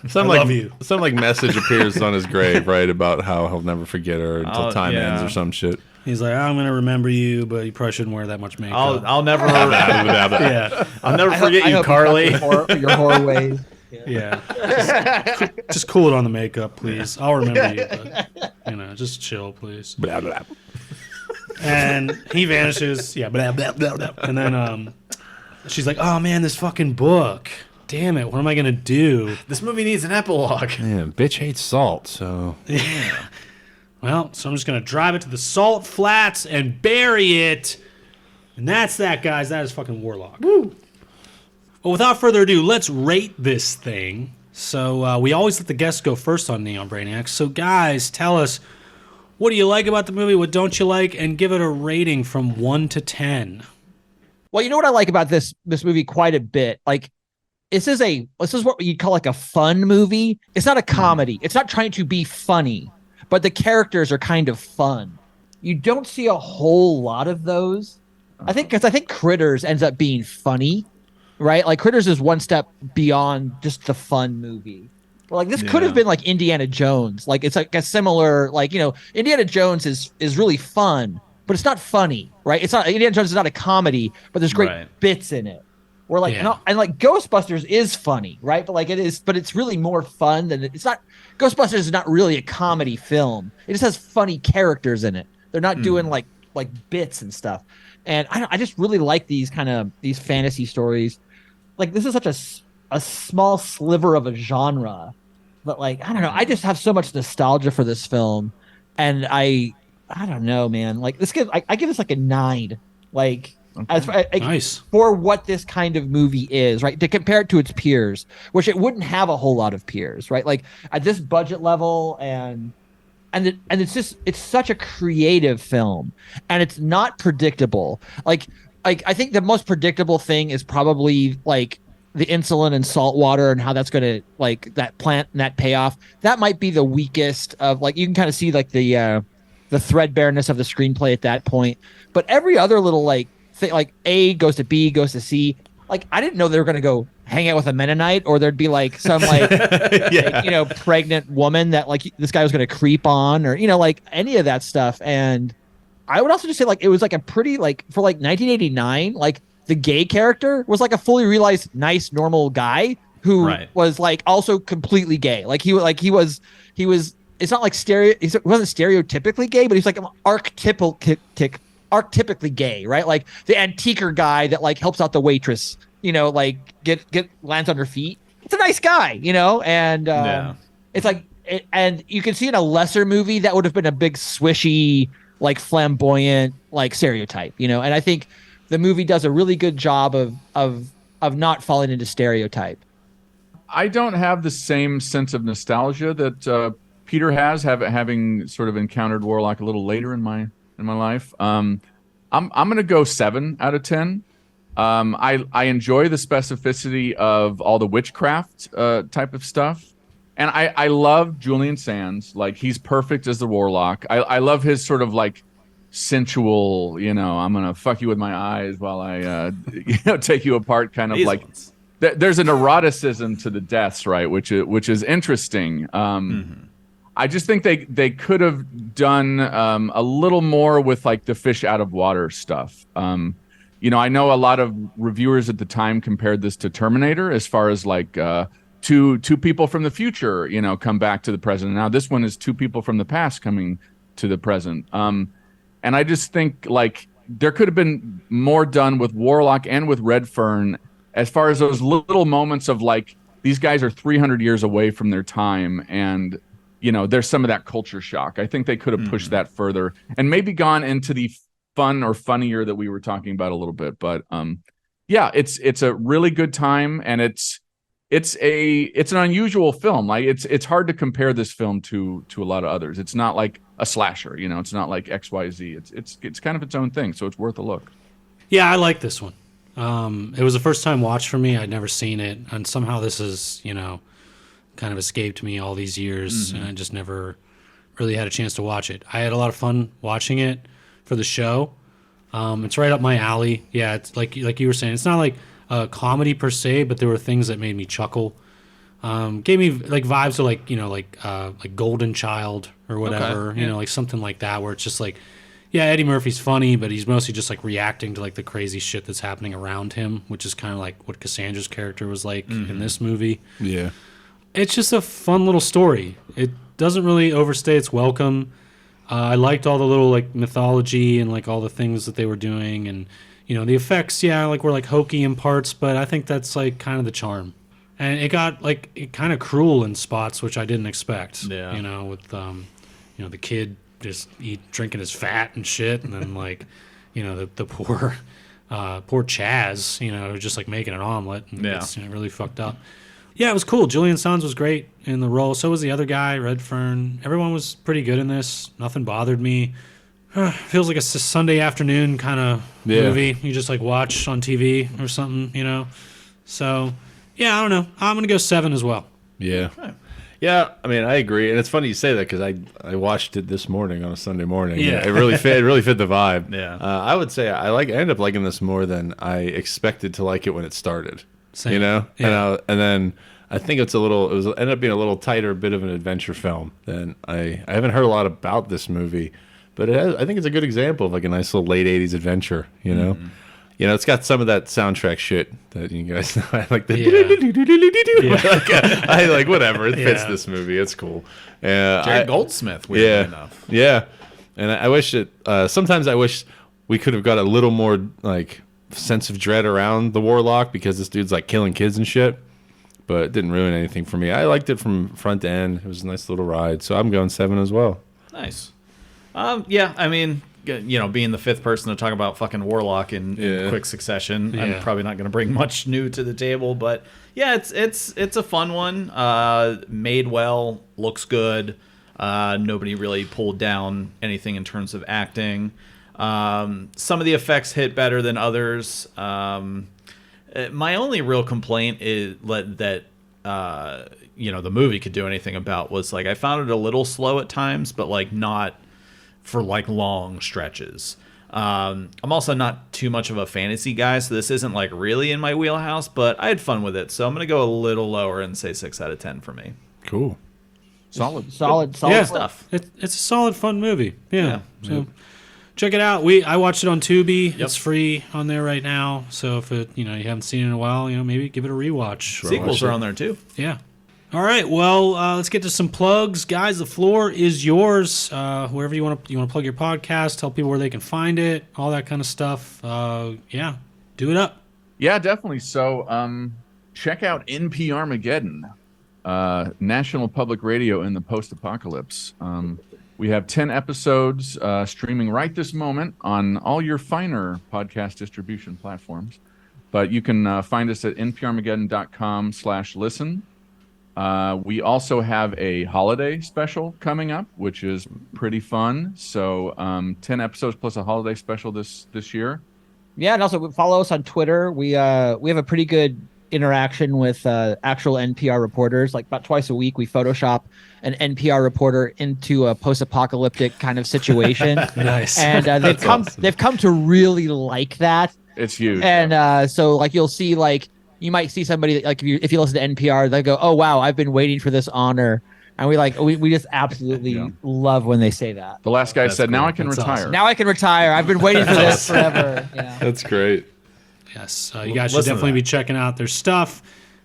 Some I love you. Some like message appears on his grave, right, about how he'll never forget her until Oh, time yeah. ends or some shit. He's like, I'm gonna remember you, but you probably shouldn't wear that much makeup. I'll never yeah, I'll never I forget hope you, you Carly. got your horror ways. yeah. Just cool it on the makeup, please. I'll remember you, but just chill, please. Blah, blah. And he vanishes. Yeah, blah, blah, blah, blah. And then she's like, oh man, this fucking book. Damn it, what am I gonna do? This movie needs an epilogue. Yeah, bitch hates salt, so Well, so I'm just gonna drive it to the salt flats and bury it. And that's that, guys. That is fucking Warlock. Woo! Well, without further ado, let's rate this thing. So we always let the guests go first on Neon Brainiacs. So guys, tell us, what do you like about the movie? What don't you like? And give it a rating from 1 to 10. Well, you know what I like about this movie quite a bit. Like, this is what you'd call like a fun movie. It's not a comedy. It's not trying to be funny, but the characters are kind of fun. You don't see a whole lot of those. I think Critters ends up being funny, right? Like Critters is one step beyond just the fun movie. Well, like this could have been like Indiana Jones. Like it's like a similar, like, Indiana Jones is really fun, but it's not funny, right? It's not, Indiana Jones is not a comedy, but there's great bits in it. Where like, and like Ghostbusters is funny, right? But like it's really more fun than it's not. Ghostbusters is not really a comedy film. It just has funny characters in it. They're not doing like bits and stuff. And I just really like these fantasy stories. Like this is such a small sliver of a genre, but like I don't know. I just have so much nostalgia for this film, and I don't know, man. Like I give this like a 9. Like. Nice. For what this kind of movie is, right? To compare it to its peers, which it wouldn't have a whole lot of peers, right? Like at this budget level, and it's such a creative film, and it's not predictable. Like I think the most predictable thing is probably like the insulin and salt water and how that's going to like that plant and that payoff. That might be the weakest of like you can kind of see like the threadbareness of the screenplay at that point, but every other little like. Like A goes to B goes to C. Like I didn't know they were gonna go hang out with a Mennonite, or there'd be like some like, like pregnant woman that like this guy was gonna creep on, or like any of that stuff. And I would also just say like it was like a pretty like for like 1989, like the gay character was like a fully realized nice normal guy who was like also completely gay. Like he was. It's not like he wasn't stereotypically gay, but he's like an archetypically gay, right? Like the antiquer guy that like helps out the waitress, like get lands on her feet. It's a nice guy, and it's like and you can see in a lesser movie that would have been a big swishy, like flamboyant, like stereotype, and I think the movie does a really good job of not falling into stereotype. I don't have the same sense of nostalgia that Peter has, having sort of encountered Warlock a little later in my life. I'm going to go 7 out of 10. I enjoy the specificity of all the witchcraft type of stuff. And I love Julian Sands. Like, he's perfect as the Warlock. I love his sort of like sensual, I'm going to fuck you with my eyes while I, take you apart kind of like. There's an eroticism to the deaths, right? Which is interesting. I just think they could have done a little more with like the fish out of water stuff. I know a lot of reviewers at the time compared this to Terminator as far as like two people from the future, come back to the present. Now this one is 2 people from the past coming to the present. And I just think like there could have been more done with Warlock and with Redfern as far as those little moments of like, these guys are 300 years away from their time, and there's some of that culture shock. I think they could have pushed that further and maybe gone into the fun or funnier that we were talking about a little bit. But it's a really good time, and it's an unusual film. Like it's hard to compare this film to a lot of others. It's not like a slasher, it's not like XYZ. It's kind of its own thing, so it's worth a look. Yeah, I like this one. It was a first time watch for me. I'd never seen it, and somehow this is, kind of escaped me all these years, and I just never really had a chance to watch it. I had a lot of fun watching it for the show. It's right up my alley. Yeah, it's like you were saying, it's not like a comedy per se, but there were things that made me chuckle. Gave me like vibes of like Golden Child or whatever, like something like that, where it's just like, yeah, Eddie Murphy's funny, but he's mostly just like reacting to like the crazy shit that's happening around him, which is kind of like what Cassandra's character was like in this movie. Yeah. It's just a fun little story. It doesn't really overstay its welcome. I liked all the little like mythology and like all the things that they were doing, and the effects, were like hokey in parts, but I think that's like kind of the charm. And it got like kind of cruel in spots, which I didn't expect. Yeah. With the kid just drinking his fat and shit, and then like the poor Chaz, just like making an omelet, and it's really fucked up. Yeah, it was cool. Julian Sands was great in the role. So was the other guy, Redfern. Everyone was pretty good in this. Nothing bothered me. Feels like a Sunday afternoon kind of movie you just like watch on TV or something, So yeah, I don't know. I'm gonna go 7 as well. Yeah. Yeah, I mean, I agree, and it's funny you say that because I watched it this morning on a Sunday morning. Yeah, it really fit the vibe. Yeah, I would say I ended up liking this more than I expected to like it when it started. Same. And then I think it ended up being a little tighter bit of an adventure film than I haven't heard a lot about this movie, but I think it's a good example of like a nice little late '80s adventure. It's got some of that soundtrack shit that you guys know. I like the I like whatever. It fits this movie. It's cool. Jared Goldsmith, weirdly enough. Yeah. And I wish sometimes I wish we could have got a little more like sense of dread around the Warlock, because this dude's like killing kids and shit. But it didn't ruin anything for me. I liked it from front to end. It was a nice little ride. So I'm going 7 as well. Nice. Yeah, I mean, being the 5th person to talk about fucking Warlock in quick succession, I'm probably not going to bring much new to the table, but yeah, it's a fun one. Made well, looks good. Nobody really pulled down anything in terms of acting. Some of the effects hit better than others. My only real complaint is that the movie could do anything about was like I found it a little slow at times, but like not for like long stretches. I'm also not too much of a fantasy guy, so this isn't like really in my wheelhouse, but I had fun with it, so I'm gonna go a little lower and say 6 out of 10 for me. Cool. Solid Stuff. It's a solid, fun movie. Yeah. So check it out. I watched it on Tubi. Yep. It's free on there right now. So if you haven't seen it in a while, maybe give it a rewatch. Sequels are on there too. Yeah. All right. Well, let's get to some plugs, guys. The floor is yours. Wherever you want to plug your podcast, tell people where they can find it, all that kind of stuff. Yeah, do it up. Yeah, definitely. So, check out NPRmageddon, National Public Radio in the post-apocalypse. We have 10 episodes streaming right this moment on all your finer podcast distribution platforms. But you can find us at nprmageddon.com/listen. We also have a holiday special coming up, which is pretty fun. So 10 episodes plus a holiday special this year. Yeah, and also follow us on Twitter. We have a pretty good interaction with actual NPR reporters. Like about twice a week, we Photoshop an NPR reporter into a post-apocalyptic kind of situation. Nice. And they've come to really like that. It's huge. And so like you'll see like you might see somebody like if you listen to NPR, they go, "Oh wow, I've been waiting for this honor." And we just absolutely love when they say that. The last guy said, cool. "Now I can retire." Awesome. Now I can retire. I've been waiting for this forever. Yeah. That's great. Yes, you guys should Listen to definitely that. be checking out their stuff,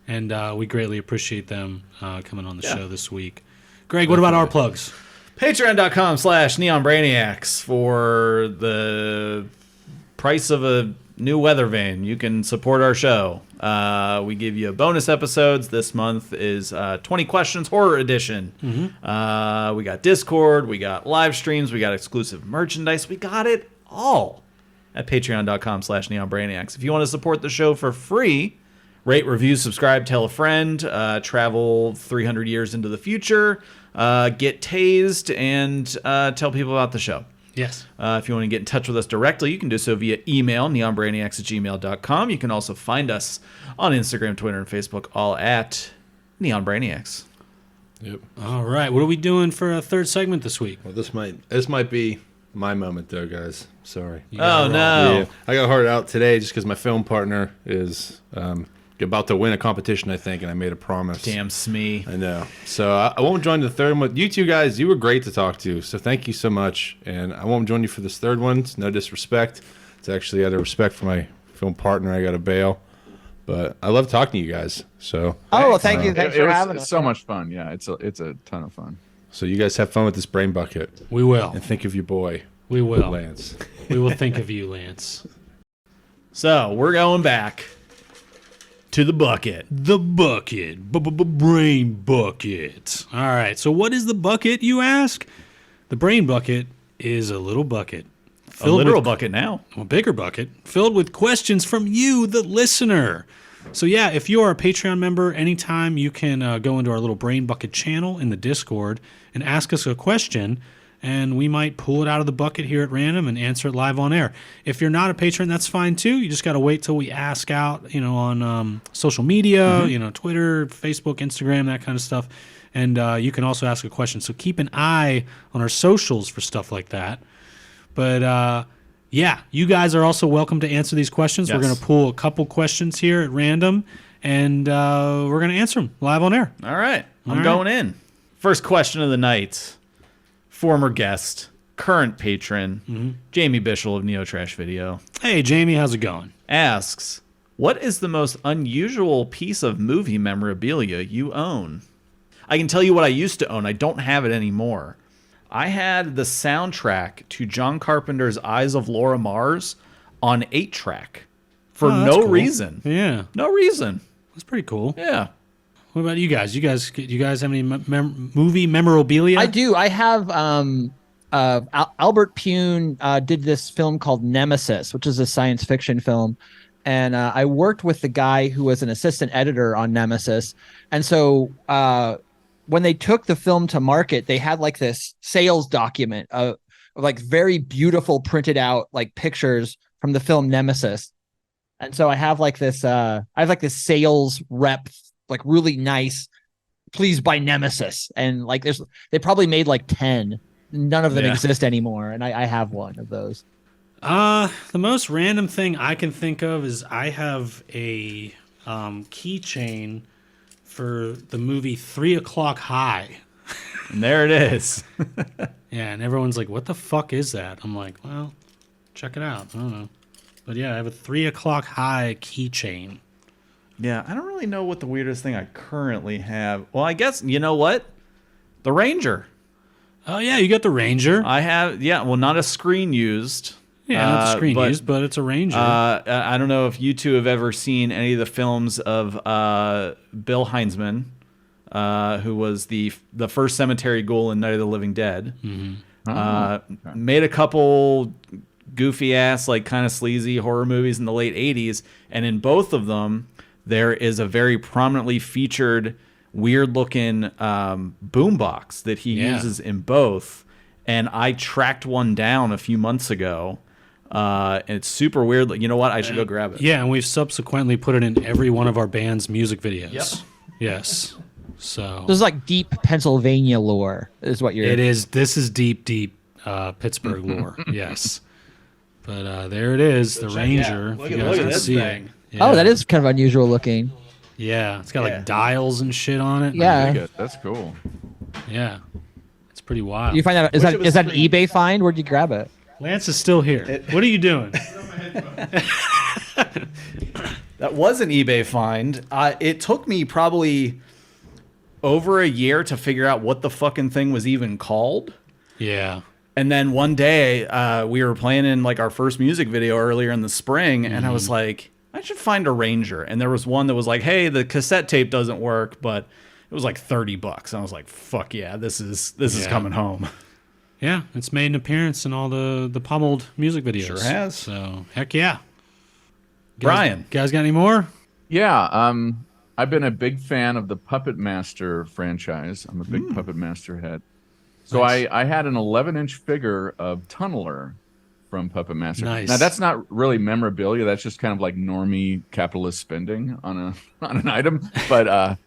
and we greatly appreciate them coming on the show this week. Greg, what about our plugs? Patreon.com/NeonBrainiacs for the price of a new weather vane. You can support our show. We give you bonus episodes. This month is 20 Questions Horror Edition. We got Discord. We got live streams. We got exclusive merchandise. We got it all at patreon.com/NeonBrainiacs. If you want to support the show for free, rate, review, subscribe, tell a friend, travel 300 years into the future, get tased, and tell people about the show. Yes. If you want to get in touch with us directly, you can do so via email, neonbrainiacs@gmail.com. You can also find us on Instagram, Twitter, and Facebook, all at NeonBrainiacs. Yep. All right. What are we doing for a third segment this week? Well, this might be my moment, though, guys. Sorry. Oh, no. Yeah, I got hard out today just because my film partner is about to win a competition, I think, and I made a promise. Damn Smee. I know. So I won't join the third one. You two guys, you were great to talk to, so thank you so much. And I won't join you for this third one. It's no disrespect. It's actually out of respect for my film partner. I got to bail. But I love talking to you guys. So Oh, well, thank you. Thanks It for was having us. so much fun. Yeah, it's a ton of fun. so you guys have fun with this brain bucket. We will. And think of your boy, We will. Lance. We will think of you, Lance. So we're going back to the bucket. The bucket. Brain bucket. All right. So what is the bucket, you ask? The brain bucket is a little bucket. A literal bucket now. A bigger bucket filled with questions from you, the listener. So yeah, if you are a Patreon member, anytime you can go into our little brain bucket channel in the Discord and ask us a question, and we might pull it out of the bucket here at random and answer it live on air. If you're not a patron, that's fine too. You just got to wait till we ask out, on social media, Twitter, Facebook, Instagram, that kind of stuff. And you can also ask a question. So keep an eye on our socials for stuff like that. But yeah, you guys are also welcome to answer these questions. Yes. We're going to pull a couple questions here at random, and we're going to answer them live on air. All right. I'm All right. going in. First question of the night. Former guest, current patron, Jamie Bishel of Neo Trash Video, Hey, Jamie, how's it going? asks, what is the most unusual piece of movie memorabilia you own? I can tell you what I used to own. I don't have it anymore. I had the soundtrack to John Carpenter's Eyes of Laura Mars on 8-track for Oh, that's no cool. reason. Yeah, No reason. that's pretty cool. Yeah. What about you guys? You guys have any movie memorabilia? I do. I have Albert Pune did this film called Nemesis, which is a science fiction film. And I worked with the guy who was an assistant editor on Nemesis. And so when they took the film to market, they had like this sales document of like very beautiful printed out like pictures from the film Nemesis. And so I have like this sales rep, like really nice, please buy Nemesis. And like they probably made like 10. None of them exist anymore. And I have one of those. The most random thing I can think of is I have a keychain for the movie 3 O'Clock High. And there it is. Yeah, and everyone's like, what the fuck is that? I'm like, well, check it out. I don't know. But yeah, I have a 3 O'Clock High keychain. Yeah, I don't really know what the weirdest thing I currently have. Well, I guess, you know what? The Ranger. Oh, yeah, you got the Ranger. I have, not a screen used. Yeah, not the screen but, used, but it's a Ranger. I don't know if you two have ever seen any of the films of Bill Heinzman. who was the first cemetery ghoul in Night of the Living Dead. Made a couple goofy ass, like kind of sleazy horror movies in the late 80s, and in both of them there is a very prominently featured weird looking boombox that he uses in both, and I tracked one down a few months ago, and it's super weird. You know what, I should go grab it. Yeah, and we've subsequently put it in every one of our band's music videos. Yep. Yes. So this is like deep Pennsylvania lore, is what you're. It is. This is deep Pittsburgh lore. Yes. But there it is, the Ranger. Look if at you guys can this see thing. it. Yeah. Oh, that is kind of unusual looking. Yeah, it's got like dials and shit on it. Yeah. That's cool. Yeah. It's pretty wild. You find that is that an eBay find? Where'd you grab it? Lance is still here. What are you doing? That was an eBay find. It took me probably over a year to figure out what the fucking thing was even called. Yeah. And then one day we were playing in like our first music video earlier in the spring, and I was like, I should find a Ranger. And there was one that was like, hey, the cassette tape doesn't work, but it was like $30. And I was like, fuck yeah, this is coming home. Yeah, it's made an appearance in all the pummeled music videos. Sure has. So heck yeah. Brian, Guys got any more? Yeah, I've been a big fan of the Puppet Master franchise. I'm a big Puppet Master head. So Nice. I had an 11-inch figure of Tunneler from Puppet Master. Nice. Now that's not really memorabilia. That's just kind of like normie capitalist spending on an item. But I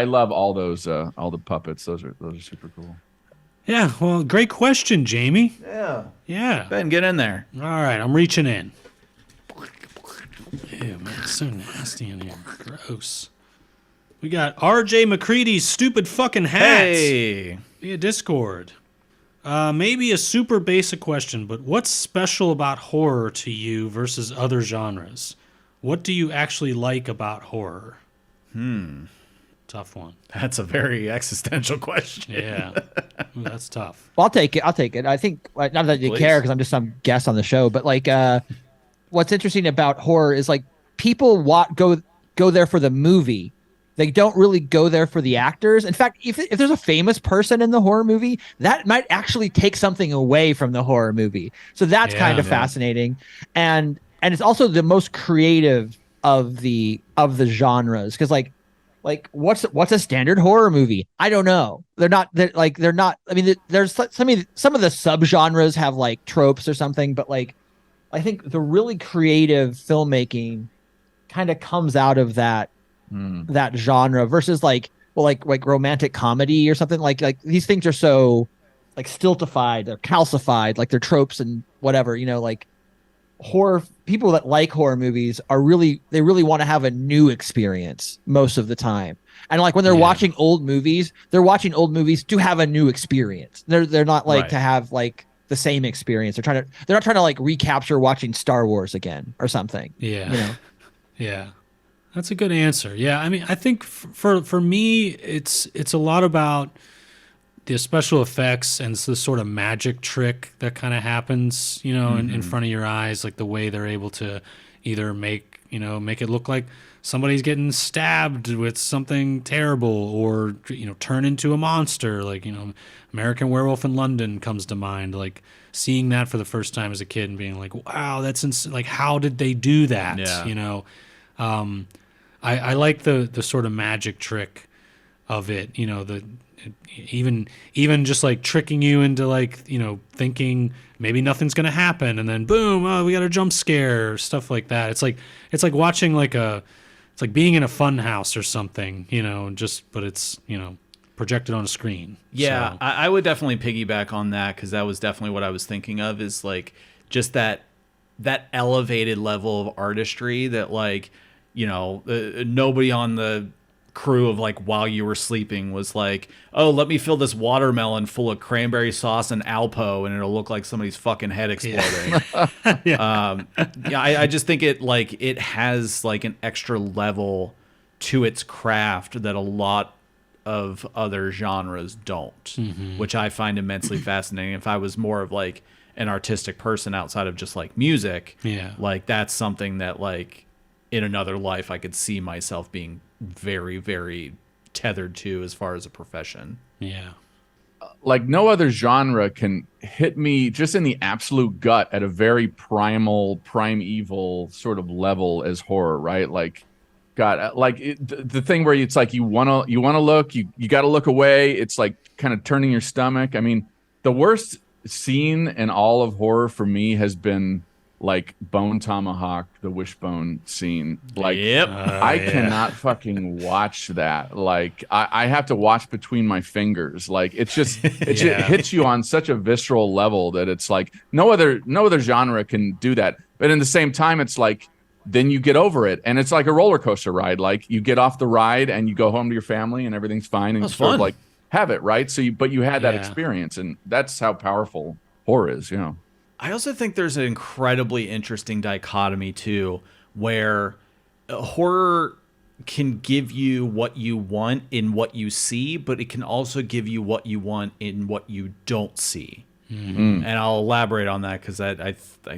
love all the puppets. Those are super cool. Yeah, well, great question, Jamie. yeah, Yeah. Ben, get in there. All right, I'm reaching in. Ew, man, it's so nasty in here. Gross. We got RJ McCready's stupid fucking hats Hey, via Discord. Maybe a super basic question, but what's special about horror to you versus other genres? What do you actually like about horror? Tough one. that's a very existential question. Yeah. Ooh, that's tough. Well, I'll take it. I think not that you Please. care because I'm just some guest on the show, but like, what's interesting about horror is like people go there for the movie. They don't really go there for the actors. In fact, if there's a famous person in the horror movie, that might actually take something away from the horror movie. So that's kind of fascinating, and it's also the most creative of the genres because like what's a standard horror movie? I don't know. They're not. I mean, there's some of the subgenres have like tropes or something, but like I think the really creative filmmaking kind of comes out of that genre versus like romantic comedy or something like these things are so like stultified, they're calcified, like they're tropes and whatever, like horror people that like horror movies they really want to have a new experience most of the time. And like when they're watching old movies, they're watching old movies to have a new experience. They're not like to have like the same experience. They're not trying to like recapture watching Star Wars again or something. Yeah. Yeah. That's a good answer. Yeah, I mean, I think for me, it's a lot about the special effects and the sort of magic trick that kind of happens, in front of your eyes, like the way they're able to either make it look like somebody's getting stabbed with something terrible, or turn into a monster. Like American Werewolf in London comes to mind. Like seeing that for the first time as a kid and being like, wow, that's like how did they do that? Yeah. I like the sort of magic trick of it, even just like tricking you into like, thinking maybe nothing's going to happen. And then boom, oh, we got a jump scare, stuff like that. It's like watching it's like being in a fun house or something, but it's, projected on a screen. Yeah, So, I would definitely piggyback on that because that was definitely what I was thinking of, is like just that elevated level of artistry that like, nobody on the crew of like While You Were Sleeping was like, oh, let me fill this watermelon full of cranberry sauce and Alpo and it'll look like somebody's fucking head exploding. I just think it has like an extra level to its craft that a lot of other genres don't, which I find immensely fascinating. If I was more of like an artistic person outside of just like music, like that's something that like in another life I could see myself being very, very tethered to as far as a profession. Yeah. Like no other genre can hit me just in the absolute gut at a very primeval sort of level as horror, right? Like, God, like the thing where it's like you wanna look, you got to look away. It's like kind of turning your stomach. I mean, the worst scene in all of horror for me has been like Bone Tomahawk, the wishbone scene. Like, Yep. I cannot fucking watch that. Like, I have to watch between my fingers. Like, it's just it just hits you on such a visceral level that it's like no other genre can do that. But in the same time, it's like then you get over it, and it's like a roller coaster ride. Like you get off the ride and you go home to your family, and everything's fine, and you sort of like have it right. So, but you had that experience, and that's how powerful horror is. You know. I also think there's an incredibly interesting dichotomy too, where horror can give you what you want in what you see, but it can also give you what you want in what you don't see. Mm-hmm. And I'll elaborate on that because I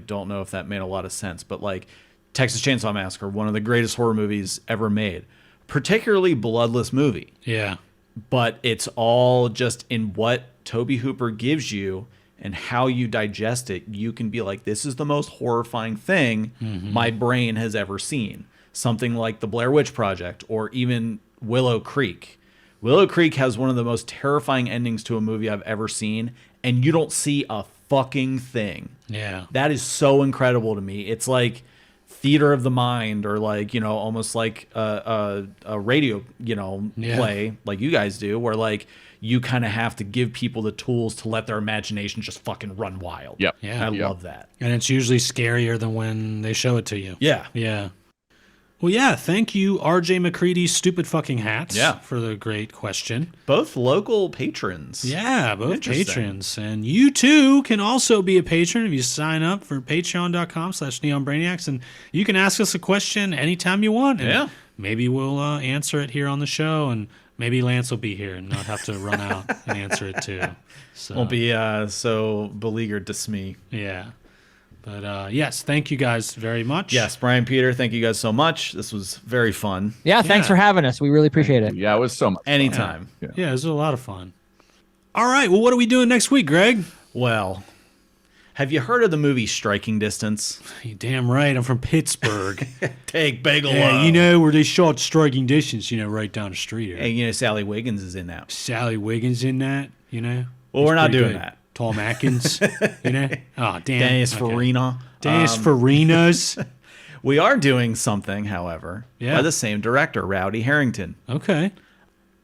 don't know if that made a lot of sense. But like Texas Chainsaw Massacre, one of the greatest horror movies ever made, particularly bloodless movie. Yeah. But it's all just in what Tobe Hooper gives you and how you digest it. You can be like, this is the most horrifying thing my brain has ever seen. Something like the Blair Witch Project or even Willow Creek. Willow Creek has one of the most terrifying endings to a movie I've ever seen, and you don't see a fucking thing. Yeah. That is so incredible to me. It's like theater of the mind, or like, you know, almost like a radio, you know, play like you guys do, where like you kind of have to give people the tools to let their imagination just fucking run wild. Yep. Yeah. I love that. And it's usually scarier than when they show it to you. Yeah. Yeah. Well, yeah, thank you, RJ McCready's Stupid Fucking Hats, for the great question. Both local patrons. Yeah, both patrons. And you, too, can also be a patron if you sign up for patreon.com/neonbrainiacs. And you can ask us a question anytime you want. And maybe we'll answer it here on the show, and maybe Lance will be here and not have to run out and answer it, too. So, Won't be so beleaguered to me. Yeah. But yes, thank you guys very much. Yes, Bryan, Peter, thank you guys so much. This was very fun. Yeah, thanks for having us. We really appreciate it. Yeah, it was so much fun. Anytime. Yeah, it was a lot of fun. All right, well, what are we doing next week, Greg? Well, have you heard of the movie Striking Distance? You're damn right. I'm from Pittsburgh. Take Bigelow. Yeah, you know where they shot Striking Distance, you know, right down the street here. And you know Sally Wiggins is in that. Sally Wiggins in that, you know? Well, we're not doing that. Tom Atkins, you know? Oh, damn. Dennis Farina. Dennis Farina's. We are doing something, however, by the same director, Rowdy Harrington. Okay.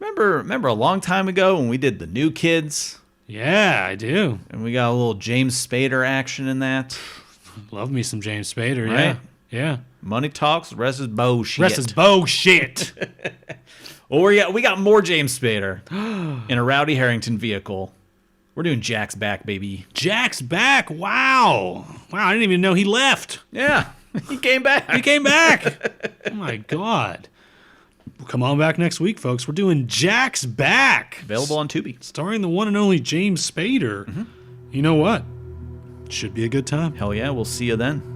Remember a long time ago when we did The New Kids? Yeah, I do. And we got a little James Spader action in that. Love me some James Spader, Right? Yeah. Money talks, rest is bullshit. Rest is bullshit. Well, we got more James Spader in a Rowdy Harrington vehicle. We're doing Jack's Back, baby. Jack's back. Wow. I didn't even know he left. Yeah, he came back. He came back. Oh, my God. Come on back next week, folks. We're doing Jack's Back. Available on Tubi. Starring the one and only James Spader. You know what? Should be a good time. Hell yeah, we'll see you then.